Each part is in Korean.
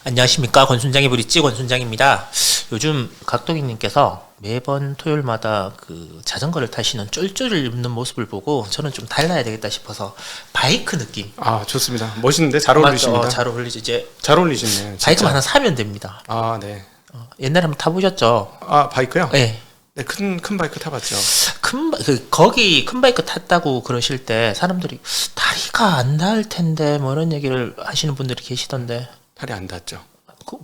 안녕하십니까. 권순장의 브릿지 권순장입니다. 요즘 각도기님께서 매번 토요일마다 그 자전거를 타시는 쫄쫄을 입는 모습을 보고 저는 좀 달라야 되겠다 싶어서 바이크 느낌. 아, 좋습니다. 멋있는데 잘 맞죠? 어울리십니다. 잘 어울리지. 이제 잘 어울리시네요. 바이크만 하나 사면 됩니다. 아, 네. 옛날에 한번 타보셨죠? 아, 바이크요? 네. 네, 큰 바이크 타봤죠. 거기 큰 바이크 탔다고 그러실 때 사람들이 다리가 안 닿을 텐데 뭐 이런 얘기를 하시는 분들이 계시던데. 다리 안 닿죠.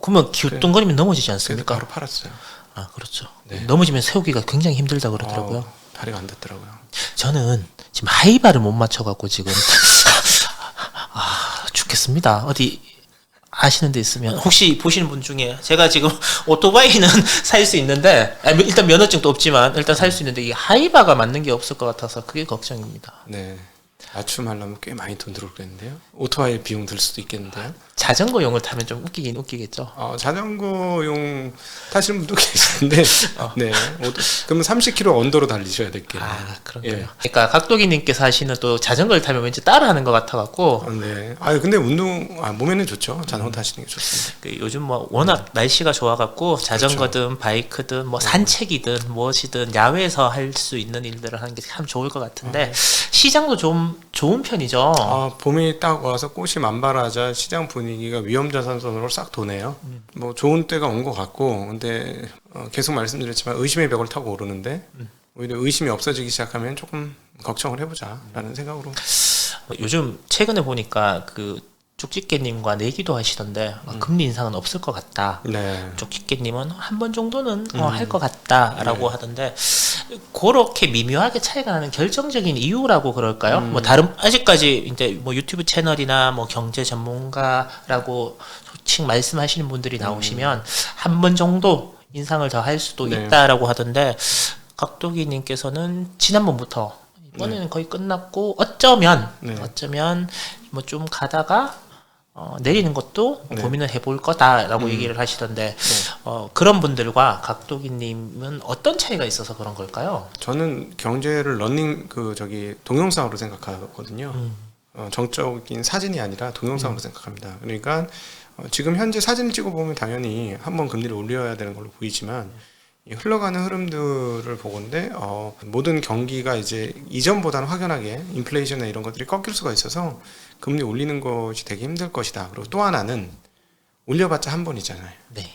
그러면 기웃동거리면 넘어지지 그래서 않습니까? 바로 팔았어요. 아, 그렇죠. 네. 넘어지면 세우기가 굉장히 힘들다 그러더라고요. 다리가 안 닿더라고요. 저는 지금 하이바를 못 맞춰갖고 지금 죽겠습니다. 어디 아시는 데 있으면 혹시 보시는 분 중에 제가 지금 오토바이는 살 수 있는데 일단 면허증도 없지만 일단 살 수 있는데 이 하이바가 맞는 게 없을 것 같아서 그게 걱정입니다. 네. 맞춤하려면 꽤 많이 돈 들었겠는데요. 오토바이 비용 들 수도 있겠는데요. 자전거용을 타면 좀 웃기긴 웃기겠죠. 자전거용 타시는 분도 계시는데, 네. 그러면 30km 언더로 달리셔야 될게요. 아, 그런가요? 예. 그러니까 각도기님께서 하시는 또 자전거를 타면 왠지 따라하는 것 같아갖고 네. 근데 몸에는 좋죠. 자전거 타시는 게 좋습니다. 요즘 뭐 워낙 날씨가 좋아갖고 자전거든 바이크든 뭐 산책이든 무엇이든 야외에서 할 수 있는 일들을 하는 게 참 좋을 것 같은데 시장도 좀 좋은 편이죠. 봄이 딱 와서 꽃이 만발하자 시장 분위기가 위험자산선으로 싹 도네요. 뭐 좋은 때가 온 것 같고, 근데 계속 말씀드렸지만 의심의 벽을 타고 오르는데 오히려 의심이 없어지기 시작하면 조금 걱정을 해보자라는 생각으로. 요즘 최근에 보니까 그 쪽집게님과 내기도 하시던데 금리 인상은 없을 것 같다. 네. 쪽집게님은 한 번 정도는 할 것 같다라고 하던데 그렇게 미묘하게 차이가 나는 결정적인 이유라고 그럴까요? 뭐 다른 아직까지 이제 뭐 유튜브 채널이나 뭐 경제 전문가라고 소칭 말씀하시는 분들이 나오시면 한 번 정도 인상을 더 할 수도 네. 있다라고 하던데 각도기님께서는 지난번부터 이번에는 거의 끝났고 어쩌면 뭐 좀 가다가 내리는 것도 고민을 해볼 거다라고 얘기를 하시던데 그런 분들과 각도기님은 어떤 차이가 있어서 그런 걸까요? 저는 경제를 동영상으로 생각하거든요. 정적인 사진이 아니라 동영상으로 생각합니다. 그러니까 지금 현재 사진을 찍어보면 당연히 한번 금리를 올려야 되는 걸로 보이지만 이 흘러가는 흐름들을 보건대 모든 경기가 이제 이전보다는 확연하게 인플레이션이나 이런 것들이 꺾일 수가 있어서 금리 올리는 것이 되게 힘들 것이다. 그리고 또 하나는 올려봤자 한 번이잖아요. 네.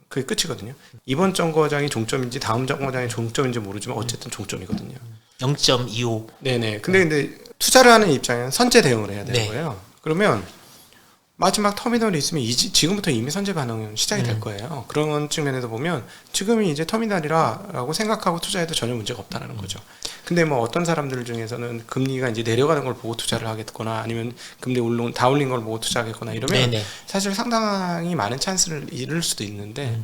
그게 끝이거든요. 이번 정거장이 종점인지 다음 정거장이 종점인지 모르지만 어쨌든 종점이거든요. 0.25. 네네. 근데 투자를 하는 입장에는 선제 대응을 해야 되는 네. 거예요. 그러면 마지막 터미널이 있으면 지금부터 이미 선제 반응은 시작이 될 거예요. 그런 측면에서 보면 지금이 이제 터미널이라고 생각하고 투자해도 전혀 문제가 없다는 거죠. 근데 뭐 어떤 사람들 중에서는 금리가 이제 내려가는 걸 보고 투자를 하겠거나 아니면 금리 다 올린 걸 보고 투자하겠거나 이러면 사실 상당히 많은 찬스를 잃을 수도 있는데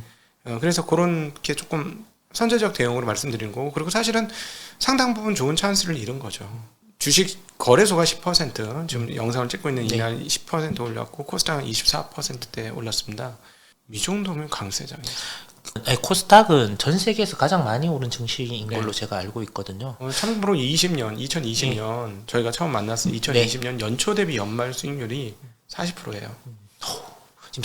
그래서 그런 게 조금 선제적 대응으로 말씀드린 거고, 그리고 사실은 상당 부분 좋은 찬스를 잃은 거죠. 주식 거래소가 10%, 지금 영상을 찍고 있는 이날 10% 올렸고 코스닥은 24%대 올랐습니다. 이 정도면 강세장이에요. 코스닥은 전 세계에서 가장 많이 오른 증시인 걸로 제가 알고 있거든요. 참고로 2020년 저희가 처음 만났을 2020년 연초 대비 연말 수익률이 40%예요. 지금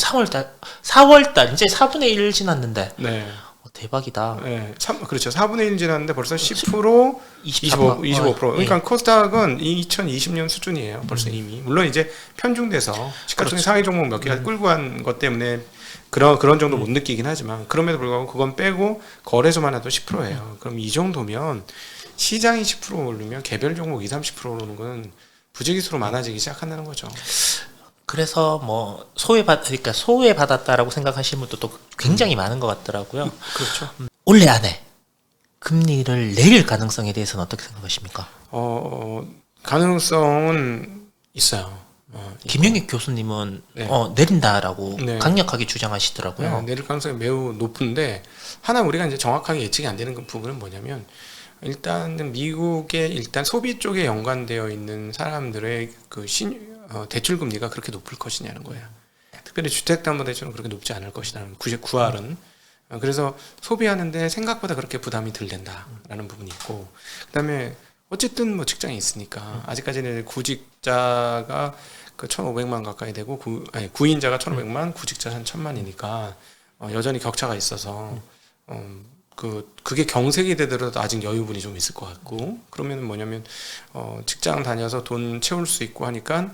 4월달 이제 4분의 1 지났는데. 네. 대박이다. 네, 그렇죠. 4분의 1 지났는데 벌써 10%, 25%. 그러니까 코스닥은 2020년 수준이에요. 벌써 이미. 물론 이제 편중돼서 시가총액 상위 종목 몇 개가 끌고 간 것 때문에 그런 정도 못 느끼긴 하지만 그럼에도 불구하고 그건 빼고 거래소만 해도 10%예요. 그럼 이 정도면 시장이 10% 오르면 개별 종목 20-30% 오르는 건 부지기수로 많아지기 시작한다는 거죠. 그래서 뭐 소외받았다라고 생각하시는 분도 또 굉장히 많은 것 같더라고요. 그렇죠. 올해 안에 금리를 내릴 가능성에 대해서는 어떻게 생각하십니까? 가능성은 있어요. 김영익 교수님은 내린다라고 강력하게 주장하시더라고요. 네, 내릴 가능성이 매우 높은데 하나 우리가 이제 정확하게 예측이 안 되는 부분은 뭐냐면 일단은 미국의 소비 쪽에 연관되어 있는 사람들의 대출 금리가 그렇게 높을 것이냐는 거예요. 특별히 주택담보대출은 그렇게 높지 않을 것이라는 9할은. 그래서 소비하는데 생각보다 그렇게 부담이 덜 된다라는 부분이 있고, 그다음에 어쨌든 뭐 직장이 있으니까 아직까지는 구직자가 그 1,500만 가까이 되고 구인자가 1,500만, 구직자 한 1,000만이니까 여전히 격차가 있어서 그게 경색이 되더라도 아직 여유분이 좀 있을 것 같고 그러면 뭐냐면 직장 다녀서 돈 채울 수 있고 하니까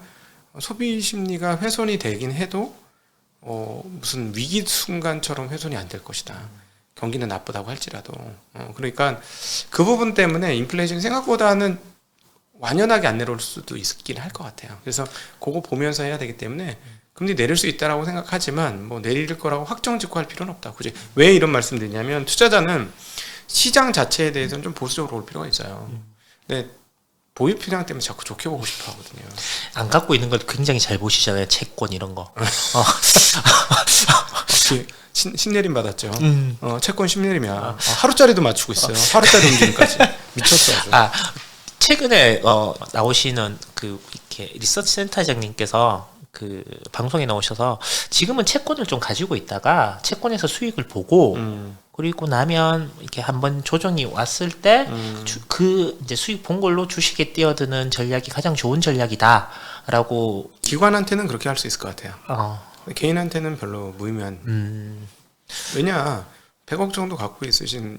소비 심리가 훼손이 되긴 해도 무슨 위기 순간처럼 훼손이 안 될 것이다. 경기는 나쁘다고 할지라도 그러니까 그 부분 때문에 인플레이션이 생각보다는 완연하게 안 내려올 수도 있긴 할 것 같아요. 그래서 그거 보면서 해야 되기 때문에 금리 내릴 수 있다라고 생각하지만 뭐 내릴 거라고 확정 짓고 할 필요는 없다. 굳이 왜 이런 말씀 드리냐면 투자자는 시장 자체에 대해서는 좀 보수적으로 올 필요가 있어요. 근데 보유 필요량 때문에 자꾸 좋게 보고 싶어 하거든요. 안 갖고 있는 걸 굉장히 잘 보시잖아요. 채권 이런 거. 신내림 받았죠. 채권 신내림이야. 하루짜리도 맞추고 있어요. 하루짜리 움직임까지 미쳤어 아주. 최근에 나오시는 그 이렇게 리서치 센터장님께서 그 방송에 나오셔서 지금은 채권을 좀 가지고 있다가 채권에서 수익을 보고 그리고 나면 이렇게 한번 조정이 왔을 때 그 이제 수익 본 걸로 주식에 뛰어드는 전략이 가장 좋은 전략이다라고. 기관한테는 그렇게 할 수 있을 것 같아요. 개인한테는 별로 무의미한. 왜냐 100억 정도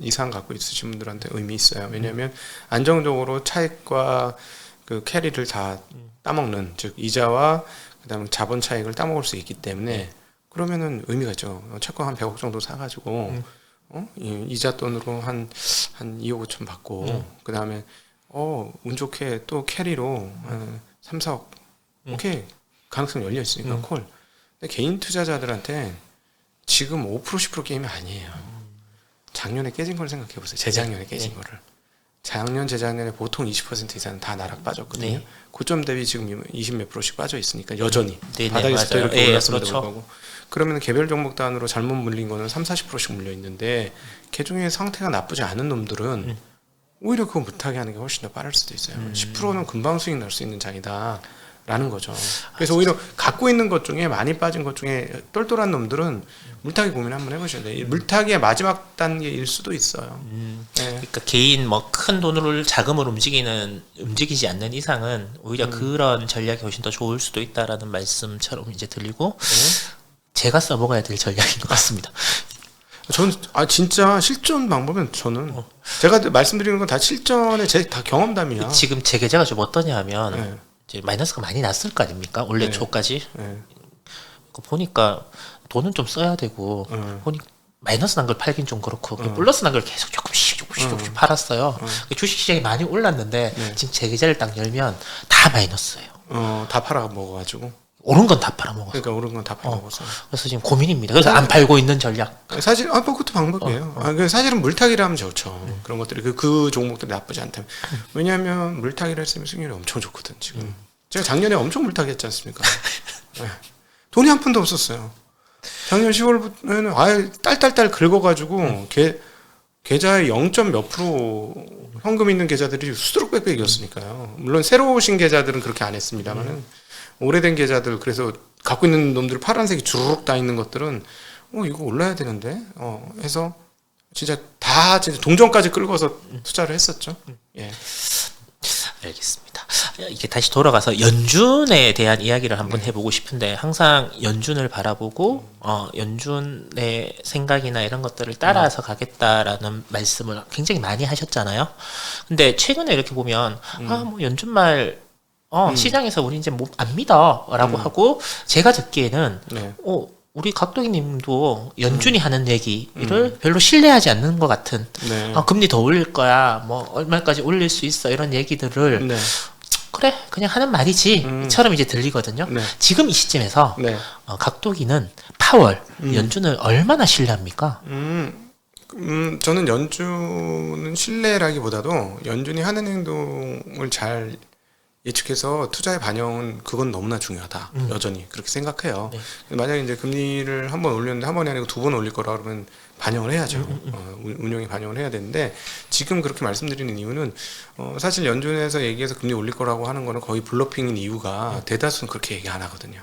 이상 갖고 있으신 분들한테 의미 있어요. 왜냐하면 안정적으로 차익과 그 캐리를 다 따먹는, 즉 이자와 그다음에 자본 차익을 따먹을 수 있기 때문에 그러면은 의미가 있죠. 채권 한 100억 정도 사가지고 이자 돈으로 한 2억 5천 받고 그다음에 운 좋게 또 캐리로 한 3, 4억 오케이 가능성 열려 있으니까 콜. 근데 개인 투자자들한테 지금 5% 10% 게임이 아니에요. 작년에 깨진 걸 생각해 보세요. 재작년에 깨진 거를. 작년 재작년에 보통 20% 이상은 다 나락 빠졌거든요. 고점 대비 지금 20몇 %씩 빠져 있으니까 여전히 바닥에서 또 이렇게 올랐음에도 불구하고 그러면 개별 종목 단으로 잘못 물린 거는 3, 40%씩 물려 있는데 개중에 상태가 나쁘지 않은 놈들은 오히려 그거 못하게 하는 게 훨씬 더 빠를 수도 있어요. 10%는 금방 수익 날 수 있는 장이다 라는 거죠. 그래서 오히려 갖고 있는 것 중에 많이 빠진 것 중에 똘똘한 놈들은 물타기 고민 한번 해보셔야 돼요. 물타기의 마지막 단계일 수도 있어요. 그러니까 개인 뭐 큰 돈을 자금을 움직이지 않는 이상은 오히려 그런 전략이 훨씬 더 좋을 수도 있다라는 말씀처럼 이제 들리고 제가 써먹어야 될 전략인 것 같습니다. 저는 진짜 실전 방법은 저는 제가 말씀드리는 건 다 실전의 다 경험담이야. 지금 제 계좌가 좀 어떠냐 하면 이제 마이너스가 많이 났을 거 아닙니까? 올해 초까지. 보니까 돈은 좀 써야 되고 보니 마이너스 난 걸 팔긴 좀 그렇고 플러스 난 걸 계속 조금씩 팔았어요. 주식시장이 많이 올랐는데 지금 제 계좌를 딱 열면 다 마이너스예요. 다 팔아 먹어가지고. 오른 건 다 팔아먹었어. 그러니까 오른 건 다 팔아먹었어. 그래서 지금 고민입니다. 그래서 안 팔고 있는 전략. 사실 뭐 그것도 방법이에요. 사실은 물타기를 하면 좋죠. 그런 것들이 그 종목들이 나쁘지 않다면. 왜냐하면 물타기를 했으면 수익률이 엄청 좋거든 지금. 제가 작년에 엄청 물타기 했지 않습니까? 돈이 한 푼도 없었어요. 작년 10월부터는 아예 딸딸딸 긁어가지고 계좌에 0. 몇 % 현금 있는 계좌들이 수두룩 빽빽이었으니까요. 물론 새로 오신 계좌들은 그렇게 안 했습니다만은 오래된 계좌들 그래서 갖고 있는 놈들 파란색이 주르륵 다 있는 것들은 이거 올라야 되는데 해서 진짜 동전까지 끌고서 투자를 했었죠. 예. 알겠습니다. 이게 다시 돌아가서 연준에 대한 이야기를 한번 해보고 싶은데 항상 연준을 바라보고 연준의 생각이나 이런 것들을 따라서 가겠다라는 말씀을 굉장히 많이 하셨잖아요. 근데 최근에 이렇게 보면 뭐 연준 말 시장에서 우리 이제 뭐 안 믿어라고 하고 제가 듣기에는 우리 각도기님도 연준이 하는 얘기를 별로 신뢰하지 않는 것 같은 금리 더 올릴 거야 뭐 얼마까지 올릴 수 있어 이런 얘기들을 그래 그냥 하는 말이지처럼 이제 들리거든요. 지금 이 시점에서 각도기는 파월 연준을 얼마나 신뢰합니까? 저는 연준은 신뢰라기보다도 연준이 하는 행동을 잘 예측해서 투자의 반영은 그건 너무나 중요하다. 여전히 그렇게 생각해요. 만약에 이제 금리를 한 번 올렸는데 한 번이 아니고 2번 올릴 거라 그러면 반영을 해야죠. 운용이 반영을 해야 되는데 지금 그렇게 말씀드리는 이유는 사실 연준에서 얘기해서 금리 올릴 거라고 하는 거는 거의 블러핑인 이유가 대다수는 그렇게 얘기 안 하거든요.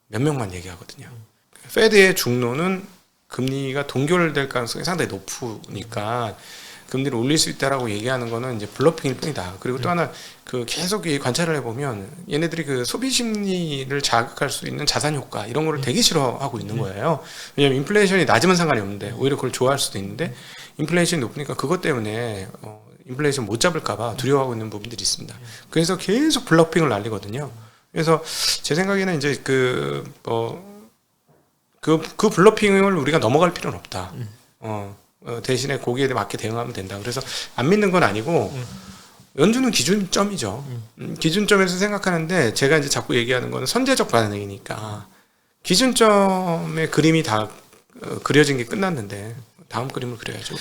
몇 명만 얘기하거든요. 페드의 중론은 금리가 동결될 가능성이 상당히 높으니까 금리를 올릴 수 있다라고 얘기하는 거는 이제 블러핑일 뿐이다. 그리고 또 하나 그 계속 이 관찰을 해보면 얘네들이 그 소비 심리를 자극할 수 있는 자산 효과 이런 거를 되게 싫어하고 있는 거예요. 왜냐하면 인플레이션이 낮으면 상관이 없는데 오히려 그걸 좋아할 수도 있는데 인플레이션이 높으니까 그것 때문에 인플레이션 못 잡을까봐 두려워하고 있는 부분들이 있습니다. 그래서 계속 블러핑을 날리거든요. 그래서 제 생각에는 이제 그 블러핑을 우리가 넘어갈 필요는 없다. 대신에 거기에 맞게 대응하면 된다. 그래서 안 믿는 건 아니고 연준은 기준점이죠. 기준점에서 생각하는데 제가 이제 자꾸 얘기하는 거는 선제적 반응이니까 기준점의 그림이 다 그려진 게 끝났는데 다음 그림을 그려야죠.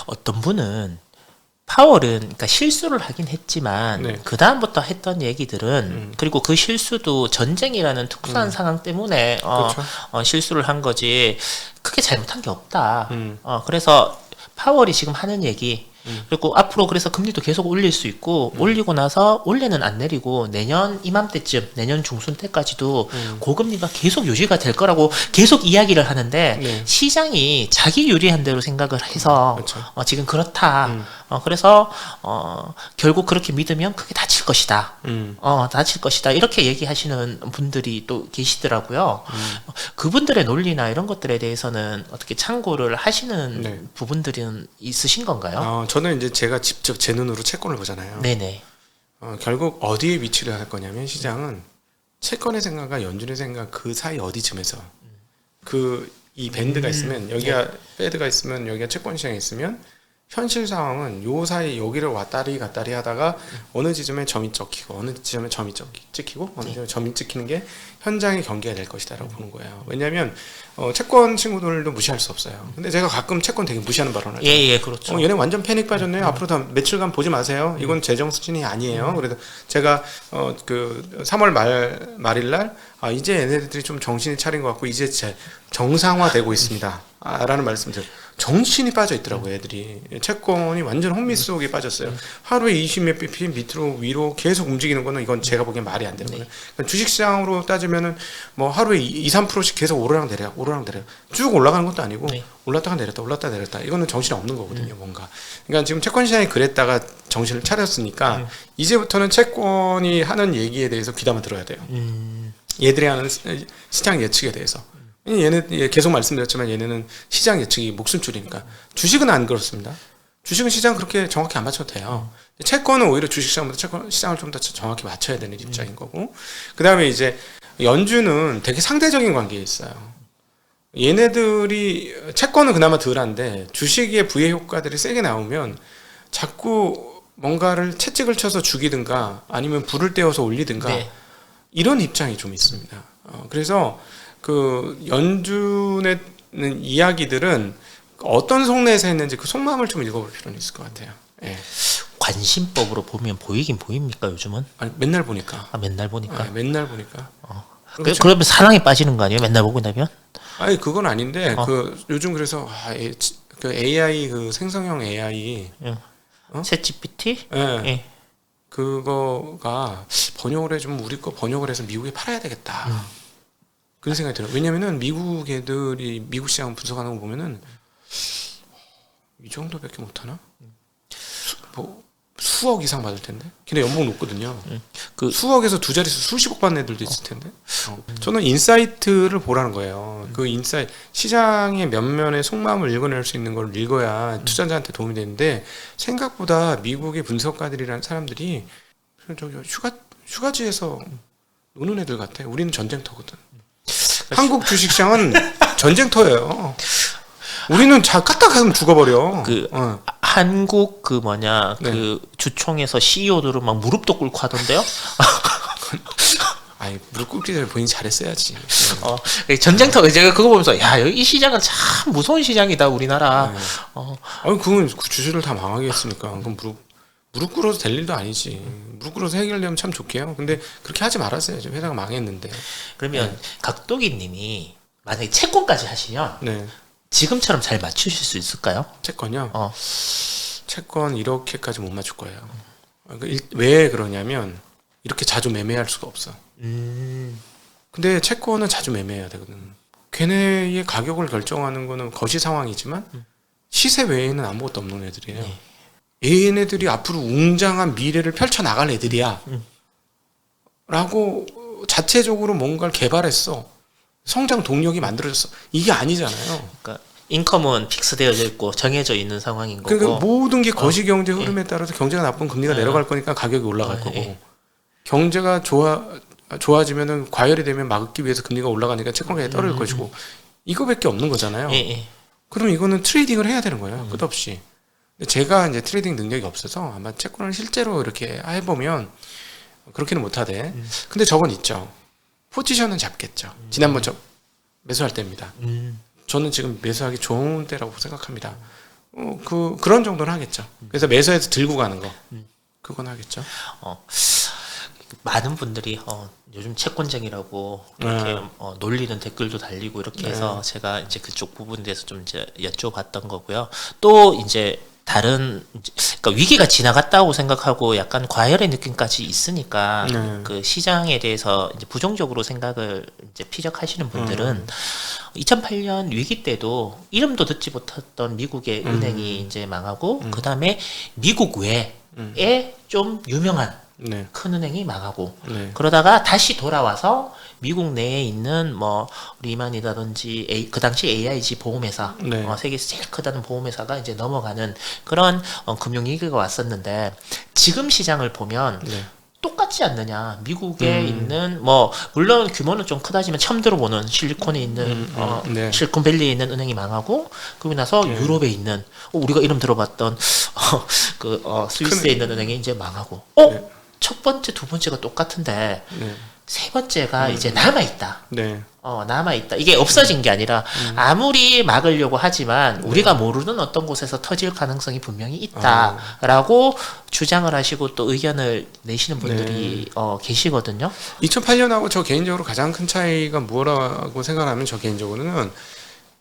어떤 분은 파월은 그러니까 실수를 하긴 했지만 네. 그 다음부터 했던 얘기들은 그리고 그 실수도 전쟁이라는 특수한 상황 때문에 그렇죠. 실수를 한 거지 크게 잘못한 게 없다. 그래서 파월이 지금 하는 얘기 그리고 앞으로 그래서 금리도 계속 올릴 수 있고 올리고 나서 올해는 안 내리고 내년 이맘때쯤 내년 중순 때까지도 고금리가 계속 유지가 될 거라고 계속 이야기를 하는데 네. 시장이 자기 유리한 대로 생각을 해서 그렇죠. 지금 그렇다. 그래서 결국 그렇게 믿으면 크게 다칠 것이다. 다칠 것이다. 이렇게 얘기하시는 분들이 또 계시더라고요. 그분들의 논리나 이런 것들에 대해서는 어떻게 참고를 하시는 네. 부분들은 있으신 건가요? 저는 이제 제가 직접 제 눈으로 채권을 보잖아요. 네네. 결국 어디에 위치를 할 거냐면 시장은 채권의 생각과 연준의 생각 그 사이 어디쯤에서 이 밴드가 있으면 여기가 패드가 있으면 여기가 채권 시장에 있으면 현실 상황은 요 사이 여기를 왔다리 갔다리 하다가 어느 지점에 점이 찍히고 어느 지점에 점이 찍히고 어느 지점에 점이 찍히는 게 현장의 경계가 될 것이다라고 보는 거예요. 왜냐하면 채권 친구들도 무시할 수 없어요. 근데 제가 가끔 채권 되게 무시하는 발언을 하죠. 예, 그렇죠. 얘네 완전 패닉 빠졌네요. 앞으로 다 며칠간 보지 마세요. 이건 재정 수준이 아니에요. 그래서 제가 그 3월 말일 날 이제 얘네들이 좀 정신이 차린 것 같고 이제 정상화되고 있습니다. 라는 말씀을 드려요. 정신이 빠져 있더라고요, 애들이. 채권이 완전 혼미 속에 빠졌어요. 하루에 20몇 bp 밑으로 위로 계속 움직이는 거는 이건 제가 보기엔 말이 안 되는 거예요. 그러니까 주식시장으로 따지면은 뭐 하루에 2~3%씩 계속 오르락 내리락 쭉 올라가는 것도 아니고 올랐다가 내렸다. 이거는 정신이 없는 거거든요, 뭔가. 그러니까 지금 채권 시장이 그랬다가 정신을 차렸으니까 이제부터는 채권이 하는 얘기에 대해서 귀담아 들어야 돼요. 얘들이 하는 시장 예측에 대해서. 얘네 계속 말씀드렸지만 얘네는 시장 예측이 목숨줄이니까 주식은 안 그렇습니다. 주식은 시장 그렇게 정확히 안 맞춰도 돼요. 채권은 오히려 주식시장보다 채권 시장을 좀 더 정확히 맞춰야 되는 입장인 거고 그 다음에 이제 연준은 되게 상대적인 관계에 있어요. 얘네들이 채권은 그나마 덜한데 주식의 부의 효과들이 세게 나오면 자꾸 뭔가를 채찍을 쳐서 죽이든가 아니면 불을 떼어서 올리든가 이런 입장이 좀 있습니다. 그래서 그 연준의 이야기들은 어떤 속내에서 했는지 그 속마음을 좀 읽어볼 필요는 있을 것 같아요. 예. 관심법으로 보면 보이긴 보입니까 요즘은? 아니 맨날 보니까. 맨날 보니까. 맨날 보니까. 그러면 사랑에 빠지는 거 아니에요? 맨날 보고 나면? 아니 그건 아닌데 그 요즘 그래서 그 AI 그 생성형 AI 챗GPT? 예. 그거가 번역을 해주면 우리 거 번역을 해서 미국에 팔아야 되겠다. 그런 생각이 들어요. 왜냐면은 미국 애들이 미국 시장 분석하는 거 보면은 이 정도밖에 못하나? 뭐 수억 이상 받을 텐데. 걔네 연봉 높거든요. 그 수억에서 두 자릿수 수십억 받는 애들도 있을 텐데. 저는 인사이트를 보라는 거예요. 그 인사이트 시장의 면면의 속마음을 읽어낼 수 있는 걸 읽어야 투자자한테 도움이 되는데 생각보다 미국의 분석가들이라는 사람들이 저기 휴가지에서 노는 애들 같아. 우리는 전쟁터거든. 한국 주식시장은 전쟁터예요. 우리는 까딱하면 죽어버려. 한국 그 주총에서 CEO들은 막 무릎도 꿇고 하던데요? 아니 무릎 꿇기 전에 본인이 잘했어야지. 전쟁터 제가 그거 보면서 이 시장은 참 무서운 시장이다 우리나라. 아니 그건 주주를 다 망하게 했으니까 그럼 무릎 꿇어서 될 일도 아니지. 무릎 꿇어서 해결되면 참 좋게요. 근데 그렇게 하지 말았어야죠. 회사가 망했는데. 그러면 각도기님이 만약에 채권까지 하시면 지금처럼 잘 맞추실 수 있을까요? 채권요? 채권 이렇게까지 못 맞출 거예요. 왜 그러냐면 이렇게 자주 매매할 수가 없어. 근데 채권은 자주 매매해야 되거든. 걔네의 가격을 결정하는 거는 거시 상황이지만 시세 외에는 아무것도 없는 애들이에요. 네. 얘네들이 앞으로 웅장한 미래를 펼쳐나갈 애들이야. 라고 자체적으로 뭔가를 개발했어. 성장 동력이 만들어졌어. 이게 아니잖아요. 그러니까 인컴은 픽스되어져 있고 정해져 있는 상황인 거고. 그러니까 모든 게 거시경제 흐름에 따라서 경제가 나쁘면 금리가 내려갈 거니까 가격이 올라갈 거고. 예. 경제가 좋아지면은 과열이 되면 막기 위해서 금리가 올라가니까 채권 가격이 떨어질 것이고. 이거밖에 없는 거잖아요. 예, 예. 그럼 이거는 트레이딩을 해야 되는 거예요. 끝없이. 근데 제가 이제 트레이딩 능력이 없어서 아마 채권을 실제로 이렇게 해보면 그렇게는 못하대. 근데 저건 있죠. 포지션은 잡겠죠. 지난번 저 매수할 때입니다. 저는 지금 매수하기 좋은 때라고 생각합니다. 그런 정도는 하겠죠. 그래서 매수해서 들고 가는 거. 그건 하겠죠. 많은 분들이 요즘 채권쟁이라고 이렇게 놀리는 댓글도 달리고 이렇게 해서 제가 이제 그쪽 부분에 대해서 좀 이제 여쭤봤던 거고요. 또 이제 다른 그러니까 위기가 지나갔다고 생각하고 약간 과열의 느낌까지 있으니까 그 시장에 대해서 이제 부정적으로 생각을 이제 피력하시는 분들은 2008년 위기 때도 이름도 듣지 못했던 미국의 은행이 이제 망하고 그 다음에 미국 외에 좀 유명한 네. 큰 은행이 망하고 네. 그러다가 다시 돌아와서 미국 내에 있는 뭐 리만이라든지 그 당시 AIG 보험회사 네. 세계에서 제일 크다는 보험회사가 이제 넘어가는 그런 금융위기가 왔었는데 지금 시장을 보면 네. 똑같지 않느냐. 미국에 있는 뭐 물론 규모는 좀 크다지만 처음 들어보는 실리콘에 있는 네. 실리콘밸리에 있는 은행이 망하고 그러고 나서 유럽에 있는 우리가 이름 들어봤던 스위스에 있는 은행이 이제 망하고 네. 첫 번째 두 번째가 똑같은데 네. 세 번째가 이제 남아있다. 네. 남아있다. 이게 없어진 게 아니라 아무리 막으려고 하지만 우리가 모르는 어떤 곳에서 터질 가능성이 분명히 있다라고 주장을 하시고 또 의견을 내시는 분들이 계시거든요. 2008년하고 저 개인적으로 가장 큰 차이가 뭐라고 생각하면 저 개인적으로는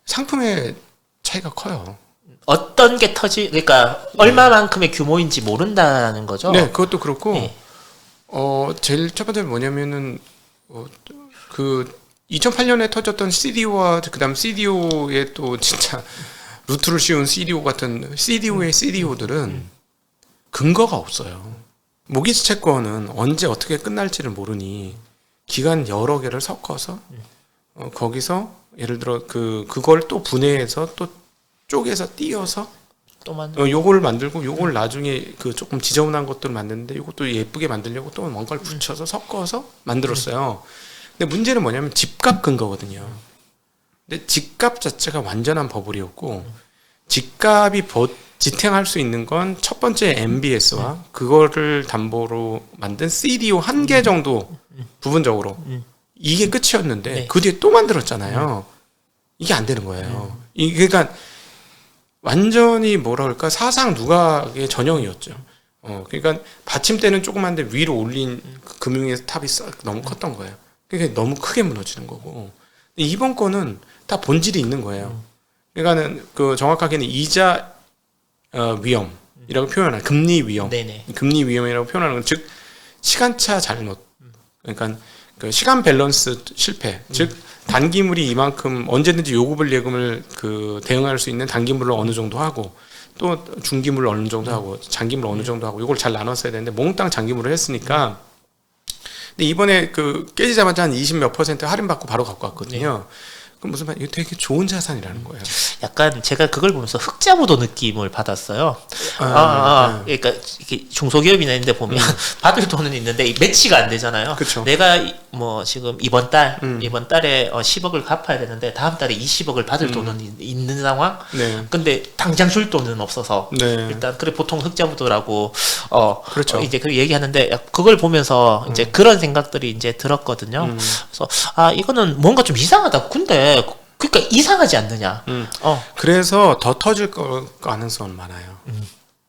상품의 차이가 커요. 어떤 게 그러니까 얼마만큼의 규모인지 모른다는 거죠. 네, 그것도 그렇고 네. 제일 첫 번째는 뭐냐면은 그 2008년에 터졌던 CDO와 그다음 CDO의 또 진짜 루트를 씌운 CDO 같은 CDO의 CDO들은 근거가 없어요. 모기지 채권은 언제 어떻게 끝날지를 모르니 기간 여러 개를 섞어서 거기서 예를 들어 그걸 또 분해해서 또 쪼개서 띄어서 또 만들고 요걸 만들고 요걸 나중에 그 조금 지저분한 것들을 만드는데 요것도 예쁘게 만들려고 또 뭔가를 붙여서 섞어서 만들었어요. 근데 문제는 뭐냐면 집값 근거거든요. 근데 집값 자체가 완전한 버블이었고 집값이 지탱할 수 있는 건 첫 번째 MBS와 그거를 담보로 만든 CDO 한 개 정도 부분적으로 이게 끝이었는데 네. 그 뒤에 또 만들었잖아요. 이게 안 되는 거예요. 이게 그러니까 완전히 뭐라 그럴까 사상 누각의 전형이었죠. 그러니까 받침대는 조그만데 위로 올린 그 금융의 탑이 너무 컸던 거예요. 그러니까 너무 크게 무너지는 거고. 근데 이번 거는 다 본질이 있는 거예요. 그러니까는 그 정확하게는 이자 위험이라고 표현하는 금리 위험, 네네. 금리 위험이라고 표현하는 건 즉 시간차 잘못. 그러니까 그 시간 밸런스 실패, 즉 단기물이 이만큼 언제든지 요구불 예금을 대응할 수 있는 단기물을 어느 정도 하고 또 중기물을 어느 정도 하고 장기물을 어느 정도 하고 이걸 잘 나눴어야 되는데 몽땅 장기물을 했으니까 근데 이번에 깨지자마자 한 20 몇 % 할인받고 바로 갖고 왔거든요. 그럼 무슨 말? 이거 되게 좋은 자산이라는 거예요. 약간 제가 그걸 보면서 흑자부도 느낌을 받았어요. 그러니까 이렇게 중소기업이나 이런 데 보면 받을 돈은 있는데 이 매치가 안 되잖아요. 그쵸. 내가 뭐 지금 이번 달에 10억을 갚아야 되는데 다음 달에 20억을 받을 돈은 있는 상황. 네. 근데 당장 줄 돈은 없어서 네. 일단 그래 보통 흑자부도라고 그렇죠. 이제 그 얘기하는데 그걸 보면서 이제 그런 생각들이 이제 들었거든요. 그래서 이거는 뭔가 좀 이상하다. 근데 그러니까 이상하지 않느냐. 그래서 더 터질 가능성은 많아요.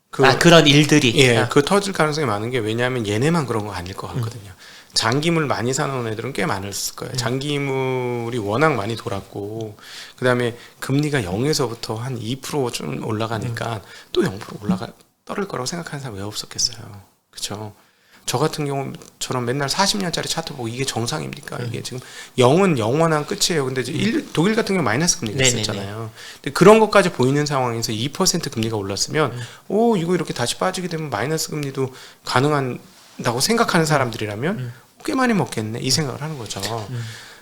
그런 일들이. 예, 터질 가능성이 많은 게 왜냐하면 얘네만 그런 거 아닐 것 같거든요. 장기물 많이 사놓은 애들은 꽤 많았을 거예요. 장기물이 워낙 많이 돌았고 그 다음에 금리가 0에서부터 한 2%좀 올라가니까 또 0% 떨어질 거라고 생각하는 사람 왜 없었겠어요. 그렇죠? 저 같은 경우처럼 맨날 40년짜리 차트 보고 이게 정상입니까? 이게 지금 0은 영원한 끝이에요. 근데 이제 독일 같은 경우 마이너스 금리가 있었잖아요. 근데 그런 것까지 보이는 상황에서 2% 금리가 올랐으면 오 이거 이렇게 다시 빠지게 되면 마이너스 금리도 가능한다고 생각하는 사람들이라면 꽤 많이 먹겠네 이 생각을 하는 거죠.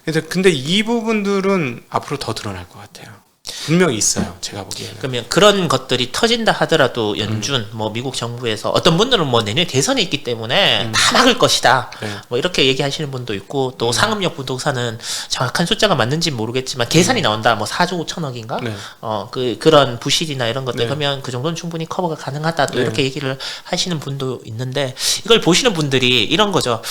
그래서 근데 이 부분들은 앞으로 더 드러날 것 같아요. 분명히 있어요. 제가 보기에는. 그러면 그런 것들이 터진다 하더라도 연준, 뭐 미국 정부에서 어떤 분들은 뭐 내년 대선이 있기 때문에 다 막을 것이다. 네. 뭐 이렇게 얘기하시는 분도 있고 또 상업역 부동산은 정확한 숫자가 맞는지 모르겠지만 계산이 나온다. 뭐 4조 5천억인가? 네. 그런 부실이나 이런 것들 네. 그러면 그 정도는 충분히 커버가 가능하다. 또 네. 이렇게 얘기를 하시는 분도 있는데 이걸 보시는 분들이 이런 거죠.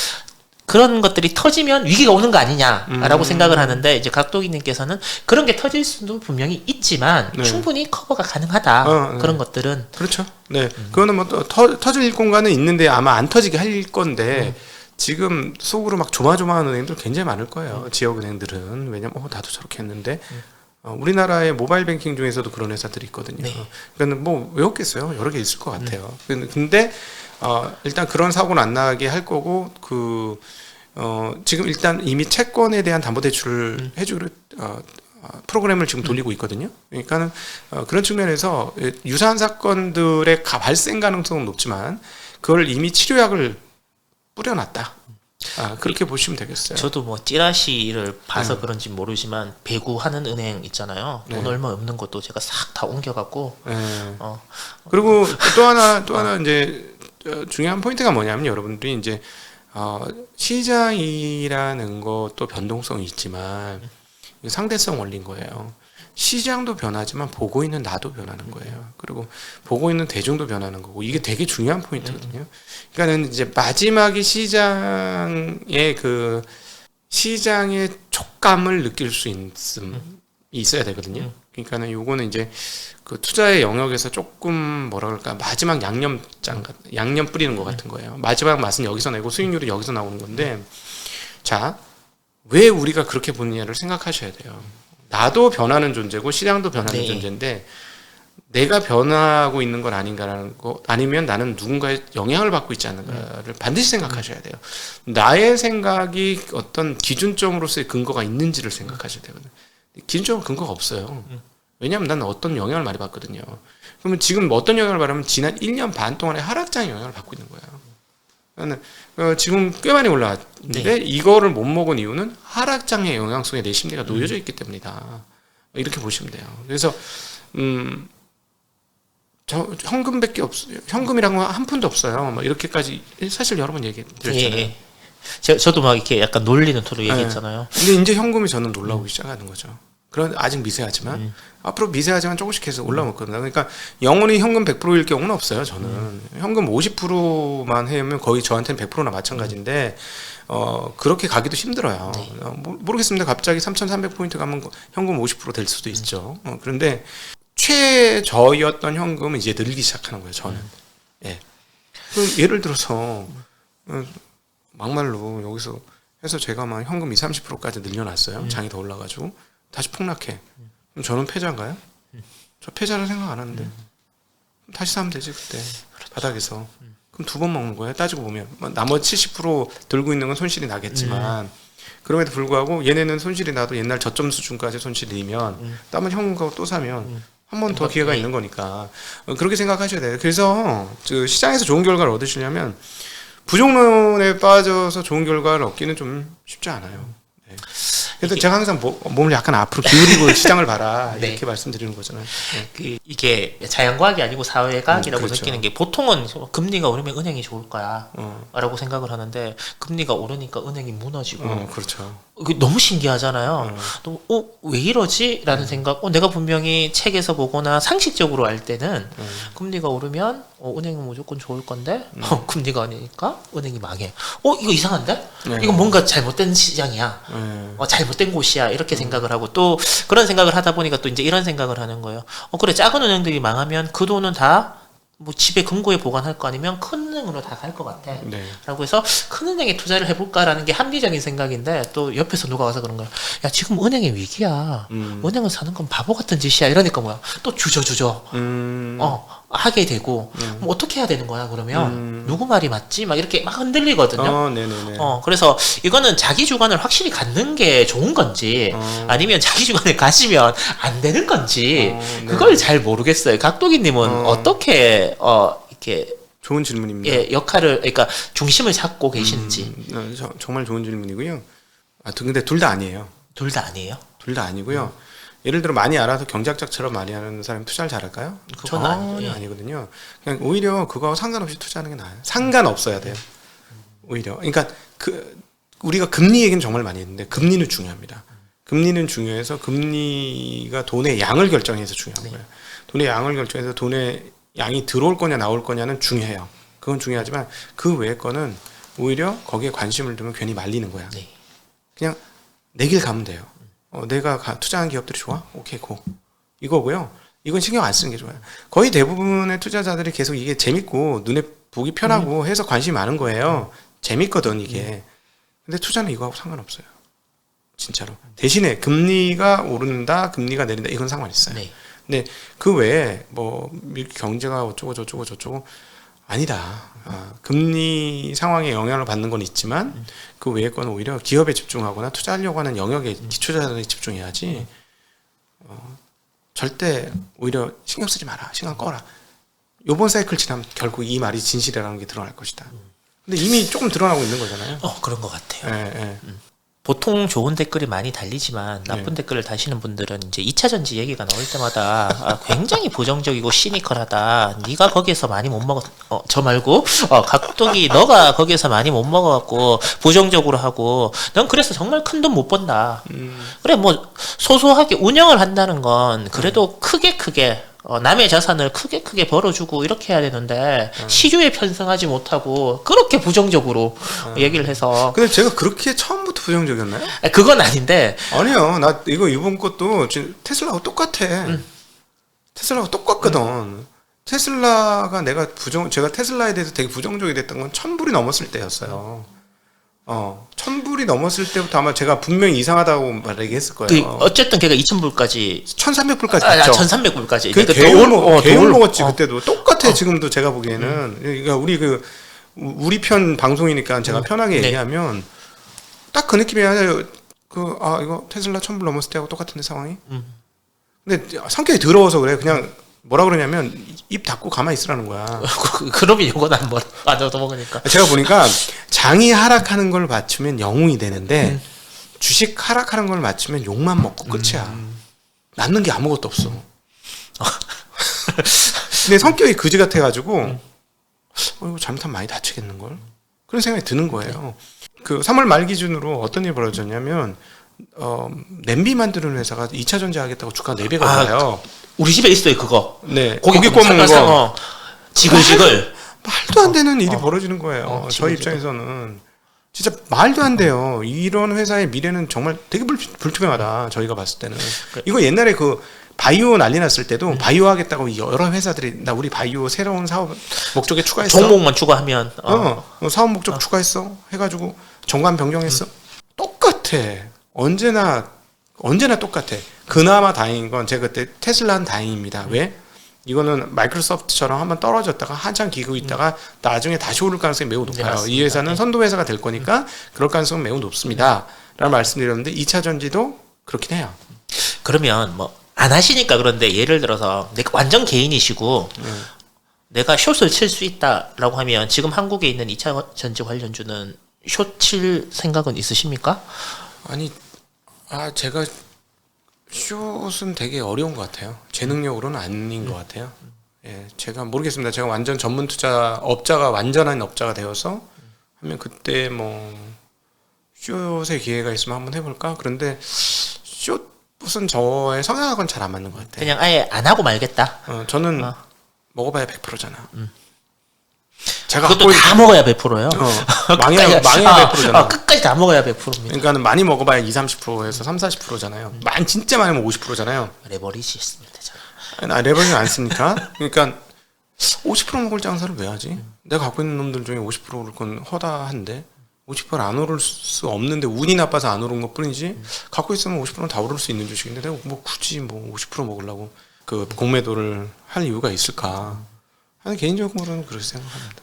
그런 것들이 터지면 위기가 오는 거 아니냐라고 생각을 하는데 이제 각도기님께서는 그런 게 터질 수도 분명히 있지만 네. 충분히 커버가 가능하다. 네. 그런 것들은 그렇죠. 네. 그거는 뭐 터질 공간은 있는데 아마 안 터지게 할 건데 지금 속으로 막 조마조마한 은행들 굉장히 많을 거예요. 지역은행들은. 왜냐면 나도 저렇게 했는데 우리나라의 모바일 뱅킹 중에서도 그런 회사들이 있거든요. 네. 그러니까 뭐 왜 없겠어요. 여러 개 있을 것 같아요. 근데 일단 그런 사고는 안 나게 할 거고 지금 일단 이미 채권에 대한 담보대출을 해주기로 프로그램을 지금 돌리고 있거든요. 그러니까는 그런 측면에서 유사한 사건들의 발생 가능성은 높지만 그걸 이미 치료약을 뿌려놨다. 그렇게 보시면 되겠어요. 저도 뭐 찌라시를 봐서 그런지 모르지만 배구하는 은행 있잖아요. 돈 네. 얼마 없는 것도 제가 싹 다 옮겨갖고 네. 그리고 또 하나 이제 중요한 포인트가 뭐냐면 여러분들이 이제 시장이라는 것도 변동성이 있지만 상대성 원리인 거예요. 시장도 변하지만 보고 있는 나도 변하는 거예요. 그리고 보고 있는 대중도 변하는 거고 이게 되게 중요한 포인트거든요. 그러니까는 이제 마지막에 시장의 시장의 촉감을 느낄 수 있어야 되거든요. 그러니까는 요거는 이제 그 투자의 영역에서 조금 뭐라 그럴까 마지막 양념 뿌리는 것 같은 거예요. 마지막 맛은 여기서 내고 수익률이 여기서 나오는 건데 자, 왜 우리가 그렇게 보느냐를 생각하셔야 돼요. 나도 변하는 존재고 시장도 변하는 존재인데 내가 변하고 있는 건 아닌가라는 거 아니면 나는 누군가의 영향을 받고 있지 않는가를 반드시 생각하셔야 돼요. 나의 생각이 어떤 기준점으로서의 근거가 있는지를 생각하셔야 되거든요. 기준적으로 근거가 없어요. 왜냐하면 나는 어떤 영향을 많이 받거든요. 그러면 지금 어떤 영향을 받으면 지난 1년 반 동안의 하락장의 영향을 받고 있는 거예요. 그러니까 지금 꽤 많이 올라왔는데 이거를 못 먹은 이유는 하락장의 영향 속에 내 심리가 놓여져 있기 때문이다. 이렇게 보시면 돼요. 그래서 저 현금밖에 없어요. 현금이란 건 한 푼도 없어요. 막 이렇게까지 사실 여러 번 얘기드렸잖아요. 예. 저도 막 이렇게 약간 놀리는 토로 얘기했잖아요. 근데 이제 현금이 저는 올라오기 시작하는 거죠. 그런 아직 미세하지만 앞으로 미세하지만 조금씩 계속 올라오거든요. 그러니까 영원히 현금 100%일 경우는 없어요. 저는 현금 50%만 해면 거의 저한테는 100%나 마찬가지인데 그렇게 가기도 힘들어요. 모르겠습니다. 갑자기 3,300포인트 가면 현금 50%될 수도 있죠. 그런데 최저였던 현금은 이제 늘기 시작하는 거예요. 저는. 예. 예를 들어서 막말로 여기서 해서 제가 막 현금 20-30%까지 늘려놨어요. 장이 더 올라가지고 다시 폭락해. 그럼 저는 패자인가요? 저 패자를 생각 안 하는데 다시 사면 되지 그때 바닥에서. 그럼 두 번 먹는 거예요. 따지고 보면 나머지 70% 들고 있는 건 손실이 나겠지만 그럼에도 불구하고 얘네는 손실이 나도 옛날 저점 수준까지 손실이면 남은 현금 갖고 또 사면 한 번 더 기회가 있는 거니까 그렇게 생각하셔야 돼요. 그래서 시장에서 좋은 결과를 얻으시려면 부정론에 빠져서 좋은 결과를 얻기는 좀 쉽지 않아요. 네. 그래서 제가 항상 몸을 약간 앞으로 기울이고 시장을 봐라 이렇게 말씀드리는 거잖아요. 네. 이게 자연과학이 아니고 사회과학이라고 그렇죠. 느끼는 게 보통은 금리가 오르면 은행이 좋을 거야 라고 생각을 하는데 금리가 오르니까 은행이 무너지고 그렇죠. 너무 신기하잖아요. 또, 왜 이러지? 라는 생각. 내가 분명히 책에서 보거나 상식적으로 알 때는 금리가 오르면 은행은 무조건 좋을 건데 금리가 아니니까 은행이 망해. 이거 이상한데? 이거 뭔가 잘못된 시장이야. 잘못된 곳이야. 이렇게 생각을 하고 또 그런 생각을 하다 보니까 또 이제 이런 생각을 하는 거예요. 그래 작은 은행들이 망하면 그 돈은 다 뭐 집에 금고에 보관할 거 아니면 큰 은행으로 다 갈 것 같아. 네. 라고 해서 큰 은행에 투자를 해볼까라는 게 합리적인 생각인데 또 옆에서 누가 와서 그런 거야. 야 지금 은행의 위기야. 은행을 사는 건 바보 같은 짓이야. 이러니까 뭐야. 또 주저. 하게 되고 뭐 어떻게 해야 되는 거야 그러면 누구 말이 맞지? 막 이렇게 막 흔들리거든요. 네네네. 그래서 이거는 자기 주관을 확실히 갖는 게 좋은 건지 아니면 자기 주관을 가지면 안 되는 건지 네. 그걸 잘 모르겠어요. 각도기님은 어떻게 이렇게 좋은 질문입니다. 예, 역할을 그러니까 중심을 잡고 계시는지 정말 좋은 질문이고요. 근데 둘 다 아니에요. 둘 다 아니에요? 둘 다 아니고요. 예를 들어 많이 알아서 경제학자처럼 많이 하는 사람이 투자를 잘할까요? 그건 전혀 아니거든요. 그냥 오히려 그거하고 상관없이 투자하는 게 나아요. 상관없어야 돼요. 오히려. 그러니까 우리가 금리 얘기는 정말 많이 했는데 금리는 중요합니다. 금리는 중요해서 금리가 돈의 양을 결정해서 중요한 거예요. 돈의 양을 결정해서 돈의 양이 들어올 거냐 나올 거냐는 중요해요. 그건 중요하지만 그 외의 거는 오히려 거기에 관심을 두면 괜히 말리는 거야. 네. 그냥 내 길 가면 돼요. 내가 투자한 기업들이 좋아? 오케이 고. 이거고요. 이건 신경 안 쓰는 게 좋아요. 거의 대부분의 투자자들이 계속 이게 재밌고 눈에 보기 편하고 해서 관심이 많은 거예요. 재밌거든 이게. 근데 투자는 이거하고 상관없어요. 진짜로. 대신에 금리가 오른다, 금리가 내린다 이건 상관 있어요. 네. 근데 그 외에 뭐 경제가 어쩌고 저쩌고 아니다. 금리 상황에 영향을 받는 건 있지만 그 외의 건 오히려 기업에 집중하거나 투자하려고 하는 영역에 기초자산에 집중해야지. 절대 오히려 신경 쓰지 마라. 신경 꺼라. 요번 사이클 지나면 결국 이 말이 진실이라는 게 드러날 것이다. 근데 이미 조금 드러나고 있는 거잖아요. 그런 것 같아요. 예. 보통 좋은 댓글이 많이 달리지만 나쁜 댓글을 다시는 분들은 이제 2차 전지 얘기가 나올 때마다 굉장히 부정적이고 시니컬하다. 네가 거기에서 많이 못 먹었. 저 말고 각독이 너가 거기에서 많이 못 먹어갖고 부정적으로 하고 넌 그래서 정말 큰 돈 못 번다. 그래 뭐 소소하게 운영을 한다는 건 그래도 크게 남의 자산을 크게 벌어주고 이렇게 해야 되는데 시주에 편성하지 못하고 그렇게 부정적으로 얘기를 해서 근데 제가 그렇게 처음부터 부정적이었나요? 그건 아닌데 아니요. 나 이거 이번 것도 지금 테슬라하고 똑같아. 테슬라하고 똑같거든. 테슬라가 제가 테슬라에 대해서 되게 부정적이 됐던 건 1,000불이 넘었을 때였어요. 1,000불이 넘었을 때부터 아마 제가 분명히 이상하다고 얘기했을 거예요. 어쨌든 걔가 2,000불까지 1,300불까지 갔죠. 1,300불까지. 그 개울 먹었지 그때도 똑같아. 지금도 제가 보기에는 그러니까 우리 편 방송이니까 제가 편하게 얘기하면 딱 그 느낌이 아니라 이거 테슬라 1,000불 넘었을 때하고 똑같은데 상황이. 근데 성격이 더러워서 그래. 그냥 뭐라 그러냐면 입 닫고 가만히 있으라는 거야. 그러면 이건 안 얻어먹으니까. 제가 보니까 장이 하락하는 걸 맞추면 영웅이 되는데 주식 하락하는 걸 맞추면 욕만 먹고 끝이야. 남는 게 아무것도 없어. 근데 성격이 그지 같아가지고 이거 잘못하면 많이 다치겠는걸? 그런 생각이 드는 거예요. 그 3월 말 기준으로 어떤 일이 벌어졌냐면 냄비 만드는 회사가 2차 전지 하겠다고 주가가 4배가 올라요. 우리 집에 있어요 그거. 네. 고기 구워 먹는 거. 지글지글. 말도 안 되는 일이 벌어지는 거예요. 저희 입장에서는 진짜 말도 안 돼요. 이런 회사의 미래는 정말 되게 불투명하다. 저희가 봤을 때는. 이거 옛날에 그 바이오 난리 났을 때도 바이오 하겠다고 여러 회사들이 나 우리 바이오 새로운 사업 목적에 추가했어. 종목만 추가하면 사업 목적 추가했어. 해가지고 정관 변경했어. 똑같아. 언제나 똑같아. 그나마 다행인 건 제가 그때 테슬라는 다행입니다. 왜? 이거는 마이크로소프트처럼 한번 떨어졌다가 한참 기고 있다가 나중에 다시 오를 가능성이 매우 높아요. 이 회사는 선도 회사가 될 거니까 그럴 가능성은 매우 높습니다. 라는 말씀드렸는데 2차 전지도 그렇긴 해요. 그러면 뭐 안 하시니까 그런데 예를 들어서 내가 완전 개인이시고 내가 숏을 칠 수 있다라고 하면 지금 한국에 있는 2차 전지 관련주는 숏 칠 생각은 있으십니까? 아니 제가 숏은 되게 어려운 것 같아요. 제 능력으로는 아닌 것 같아요. 예, 제가 모르겠습니다. 제가 완전 전문 완전한 업자가 되어서 하면 그때 뭐 숏의 기회가 있으면 한번 해볼까? 그런데 숏은 저의 성향하고는 잘 안 맞는 것 같아요. 그냥 아예 안 하고 말겠다. 저는 먹어봐야 100%잖아. 제가 그것도 다 먹어야 100%예요. 망해야 100%잖아. 끝까지 다 먹어야 100%입니다. 그러니까는 많이 먹어봐야 30%에서 40%잖아요. 진짜 많이 먹으면 50%잖아요. 레버리지 있으면 되잖아. 레버리지 안 쓰니까. 그러니까 50% 먹을 장사를 왜 하지? 내가 갖고 있는 놈들 중에 50% 오를 건 허다한데 50% 안 오를 수 없는데 운이 나빠서 안 오른 것 뿐이지 갖고 있으면 50%는 다 오를 수 있는 주식인데 내가 뭐 굳이 50% 먹으려고 그 공매도를 할 이유가 있을까? 하는 개인적으로는 그렇게 생각합니다.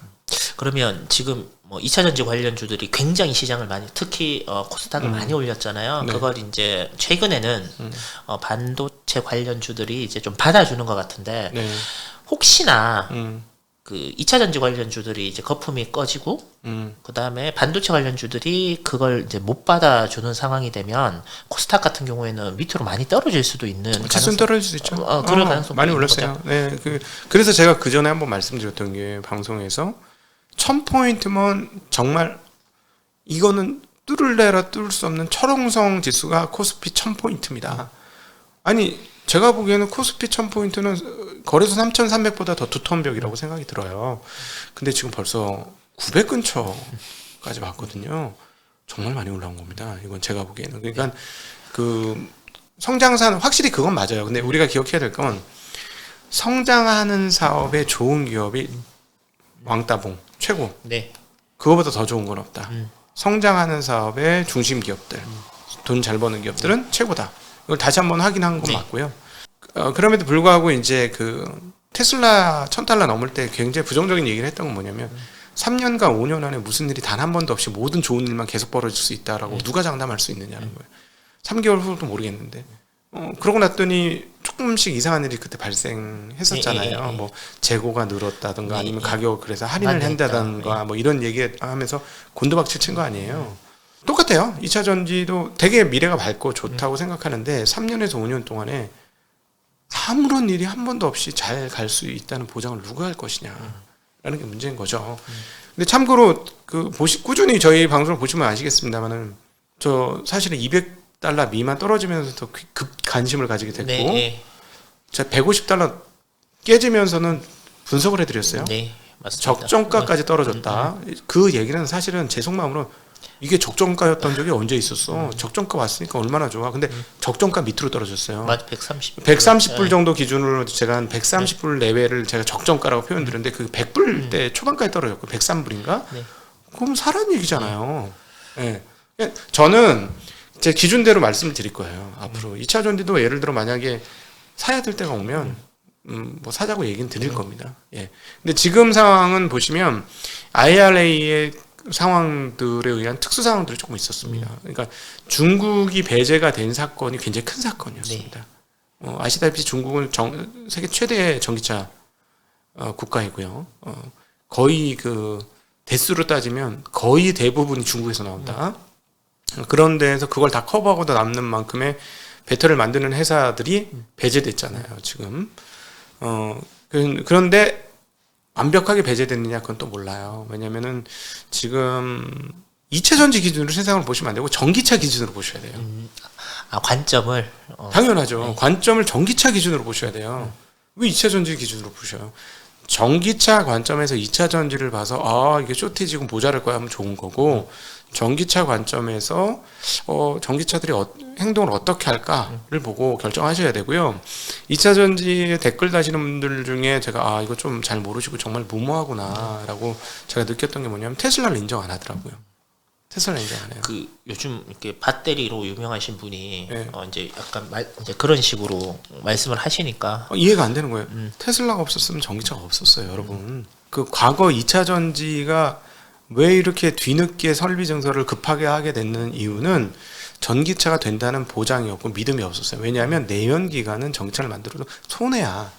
그러면 지금 뭐 2차 전지 관련주들이 굉장히 시장을 많이 특히 코스닥을 많이 올렸잖아요. 네. 그걸 이제 최근에는 반도체 관련주들이 이제 좀 받아주는 것 같은데 네. 혹시나 음. 그 2차 전지 관련주들이 이제 거품이 꺼지고 그다음에 반도체 관련주들이 그걸 이제 못 받아주는 상황이 되면 코스닥 같은 경우에는 밑으로 많이 떨어질 수도 있는 지수는 떨어질 수 있죠. 그럴 가능성 많이 올랐어요. 네, 그래서 제가 그 전에 한번 말씀드렸던 게 방송에서 1000포인트면 정말 이거는 뚫을래라 뚫을 수 없는 철옹성 지수가 코스피 1000포인트입니다. 아니 제가 보기에는 코스피 1000포인트는 거래소 3300보다 더 두터운 벽이라고 생각이 들어요. 근데 지금 벌써 900 근처까지 봤거든요. 정말 많이 올라온 겁니다. 이건 제가 보기에는. 그러니까 그 성장산 확실히 그건 맞아요. 근데 우리가 기억해야 될 건 성장하는 사업에 좋은 기업이 왕따봉 최고. 네. 그거보다 더 좋은 건 없다. 성장하는 사업의 중심 기업들, 돈 잘 버는 기업들은 최고다. 이걸 다시 한번 확인한 건 네. 맞고요. 그럼에도 불구하고 이제 그 테슬라 1000달러 넘을 때 굉장히 부정적인 얘기를 했던 건 뭐냐면 3년과 5년 안에 무슨 일이 단 한 번도 없이 모든 좋은 일만 계속 벌어질 수 있다라고 누가 장담할 수 있느냐는 거예요. 3개월 후도 모르겠는데. 그러고 났더니 조금씩 이상한 일이 그때 발생했었잖아요. 뭐 재고가 늘었다든가 아니면 가격 그래서 할인을 한다든가 뭐 이런 얘기하면서 곤두박질 친 거 아니에요. 똑같아요. 2차 전지도 되게 미래가 밝고 좋다고 생각하는데 3년에서 5년 동안에 아무런 일이 한 번도 없이 잘 갈 수 있다는 보장을 누가 할 것이냐라는 게 문제인 거죠. 근데 참고로 꾸준히 저희 방송을 보시면 아시겠습니다만은 저 사실은 200달러 미만 떨어지면서도 급 관심을 가지게 됐고 네. 제가 150달러 깨지면서는 분석을 해드렸어요. 네, 맞습니다. 적정가까지 떨어졌다. 그 얘기는 사실은 제 속마음으로 이게 적정가였던 적이 언제 있었어. 적정가 왔으니까 얼마나 좋아. 근데 적정가 밑으로 떨어졌어요. 맞아, 130. 130불 정도 기준으로 제가 한 130불 내외를 제가 적정가라고 표현드렸는데 그 100불 때 초반까지 떨어졌고 103불인가? 네. 그럼 사라는 얘기잖아요. 네. 저는 제 기준대로 말씀을 드릴 거예요. 앞으로 2차 전지도 예를 들어 만약에 사야 될 때가 오면 뭐 사자고 얘기는 드릴 겁니다. 예. 근데 지금 상황은 보시면 IRA의 상황들에 의한 특수 상황들이 조금 있었습니다. 그러니까 중국이 배제가 된 사건이 굉장히 큰 사건이었습니다. 아시다시피 중국은 세계 최대의 전기차 국가이고요. 거의 그 대수로 따지면 거의 대부분이 중국에서 나온다. 그런 데에서 그걸 다 커버하고 남는 만큼의 배터리를 만드는 회사들이 배제됐잖아요. 지금. 그런데 완벽하게 배제됐느냐 그건 또 몰라요. 왜냐면은 지금 2차 전지 기준으로 세상을 보시면 안 되고 전기차 기준으로 보셔야 돼요. 관점을 당연하죠. 네. 관점을 전기차 기준으로 보셔야 돼요. 왜 2차 전지 기준으로 보셔요? 전기차 관점에서 2차 전지를 봐서 이게 쇼티지고 모자랄 거야 하면 좋은 거고 전기차 관점에서 전기차들이 행동을 어떻게 할까를 보고 결정하셔야 되고요. 2차 전지에 댓글 다시는 분들 중에 제가 이거 좀 잘 모르시고 정말 무모하구나라고 제가 느꼈던 게 뭐냐면 테슬라를 인정 안 하더라고요. 테슬라 인정 안 해요. 그 요즘 이렇게 배터리로 유명하신 분이 네. 이제 약간 이제 그런 식으로 말씀을 하시니까 이해가 안 되는 거예요. 테슬라가 없었으면 전기차가 없었어요, 여러분. 그 과거 2차 전지가 왜 이렇게 뒤늦게 설비 증설을 급하게 하게 됐는 이유는 전기차가 된다는 보장이 없고 믿음이 없었어요. 왜냐하면 내연기관은 전기차를 만들어도 손해야.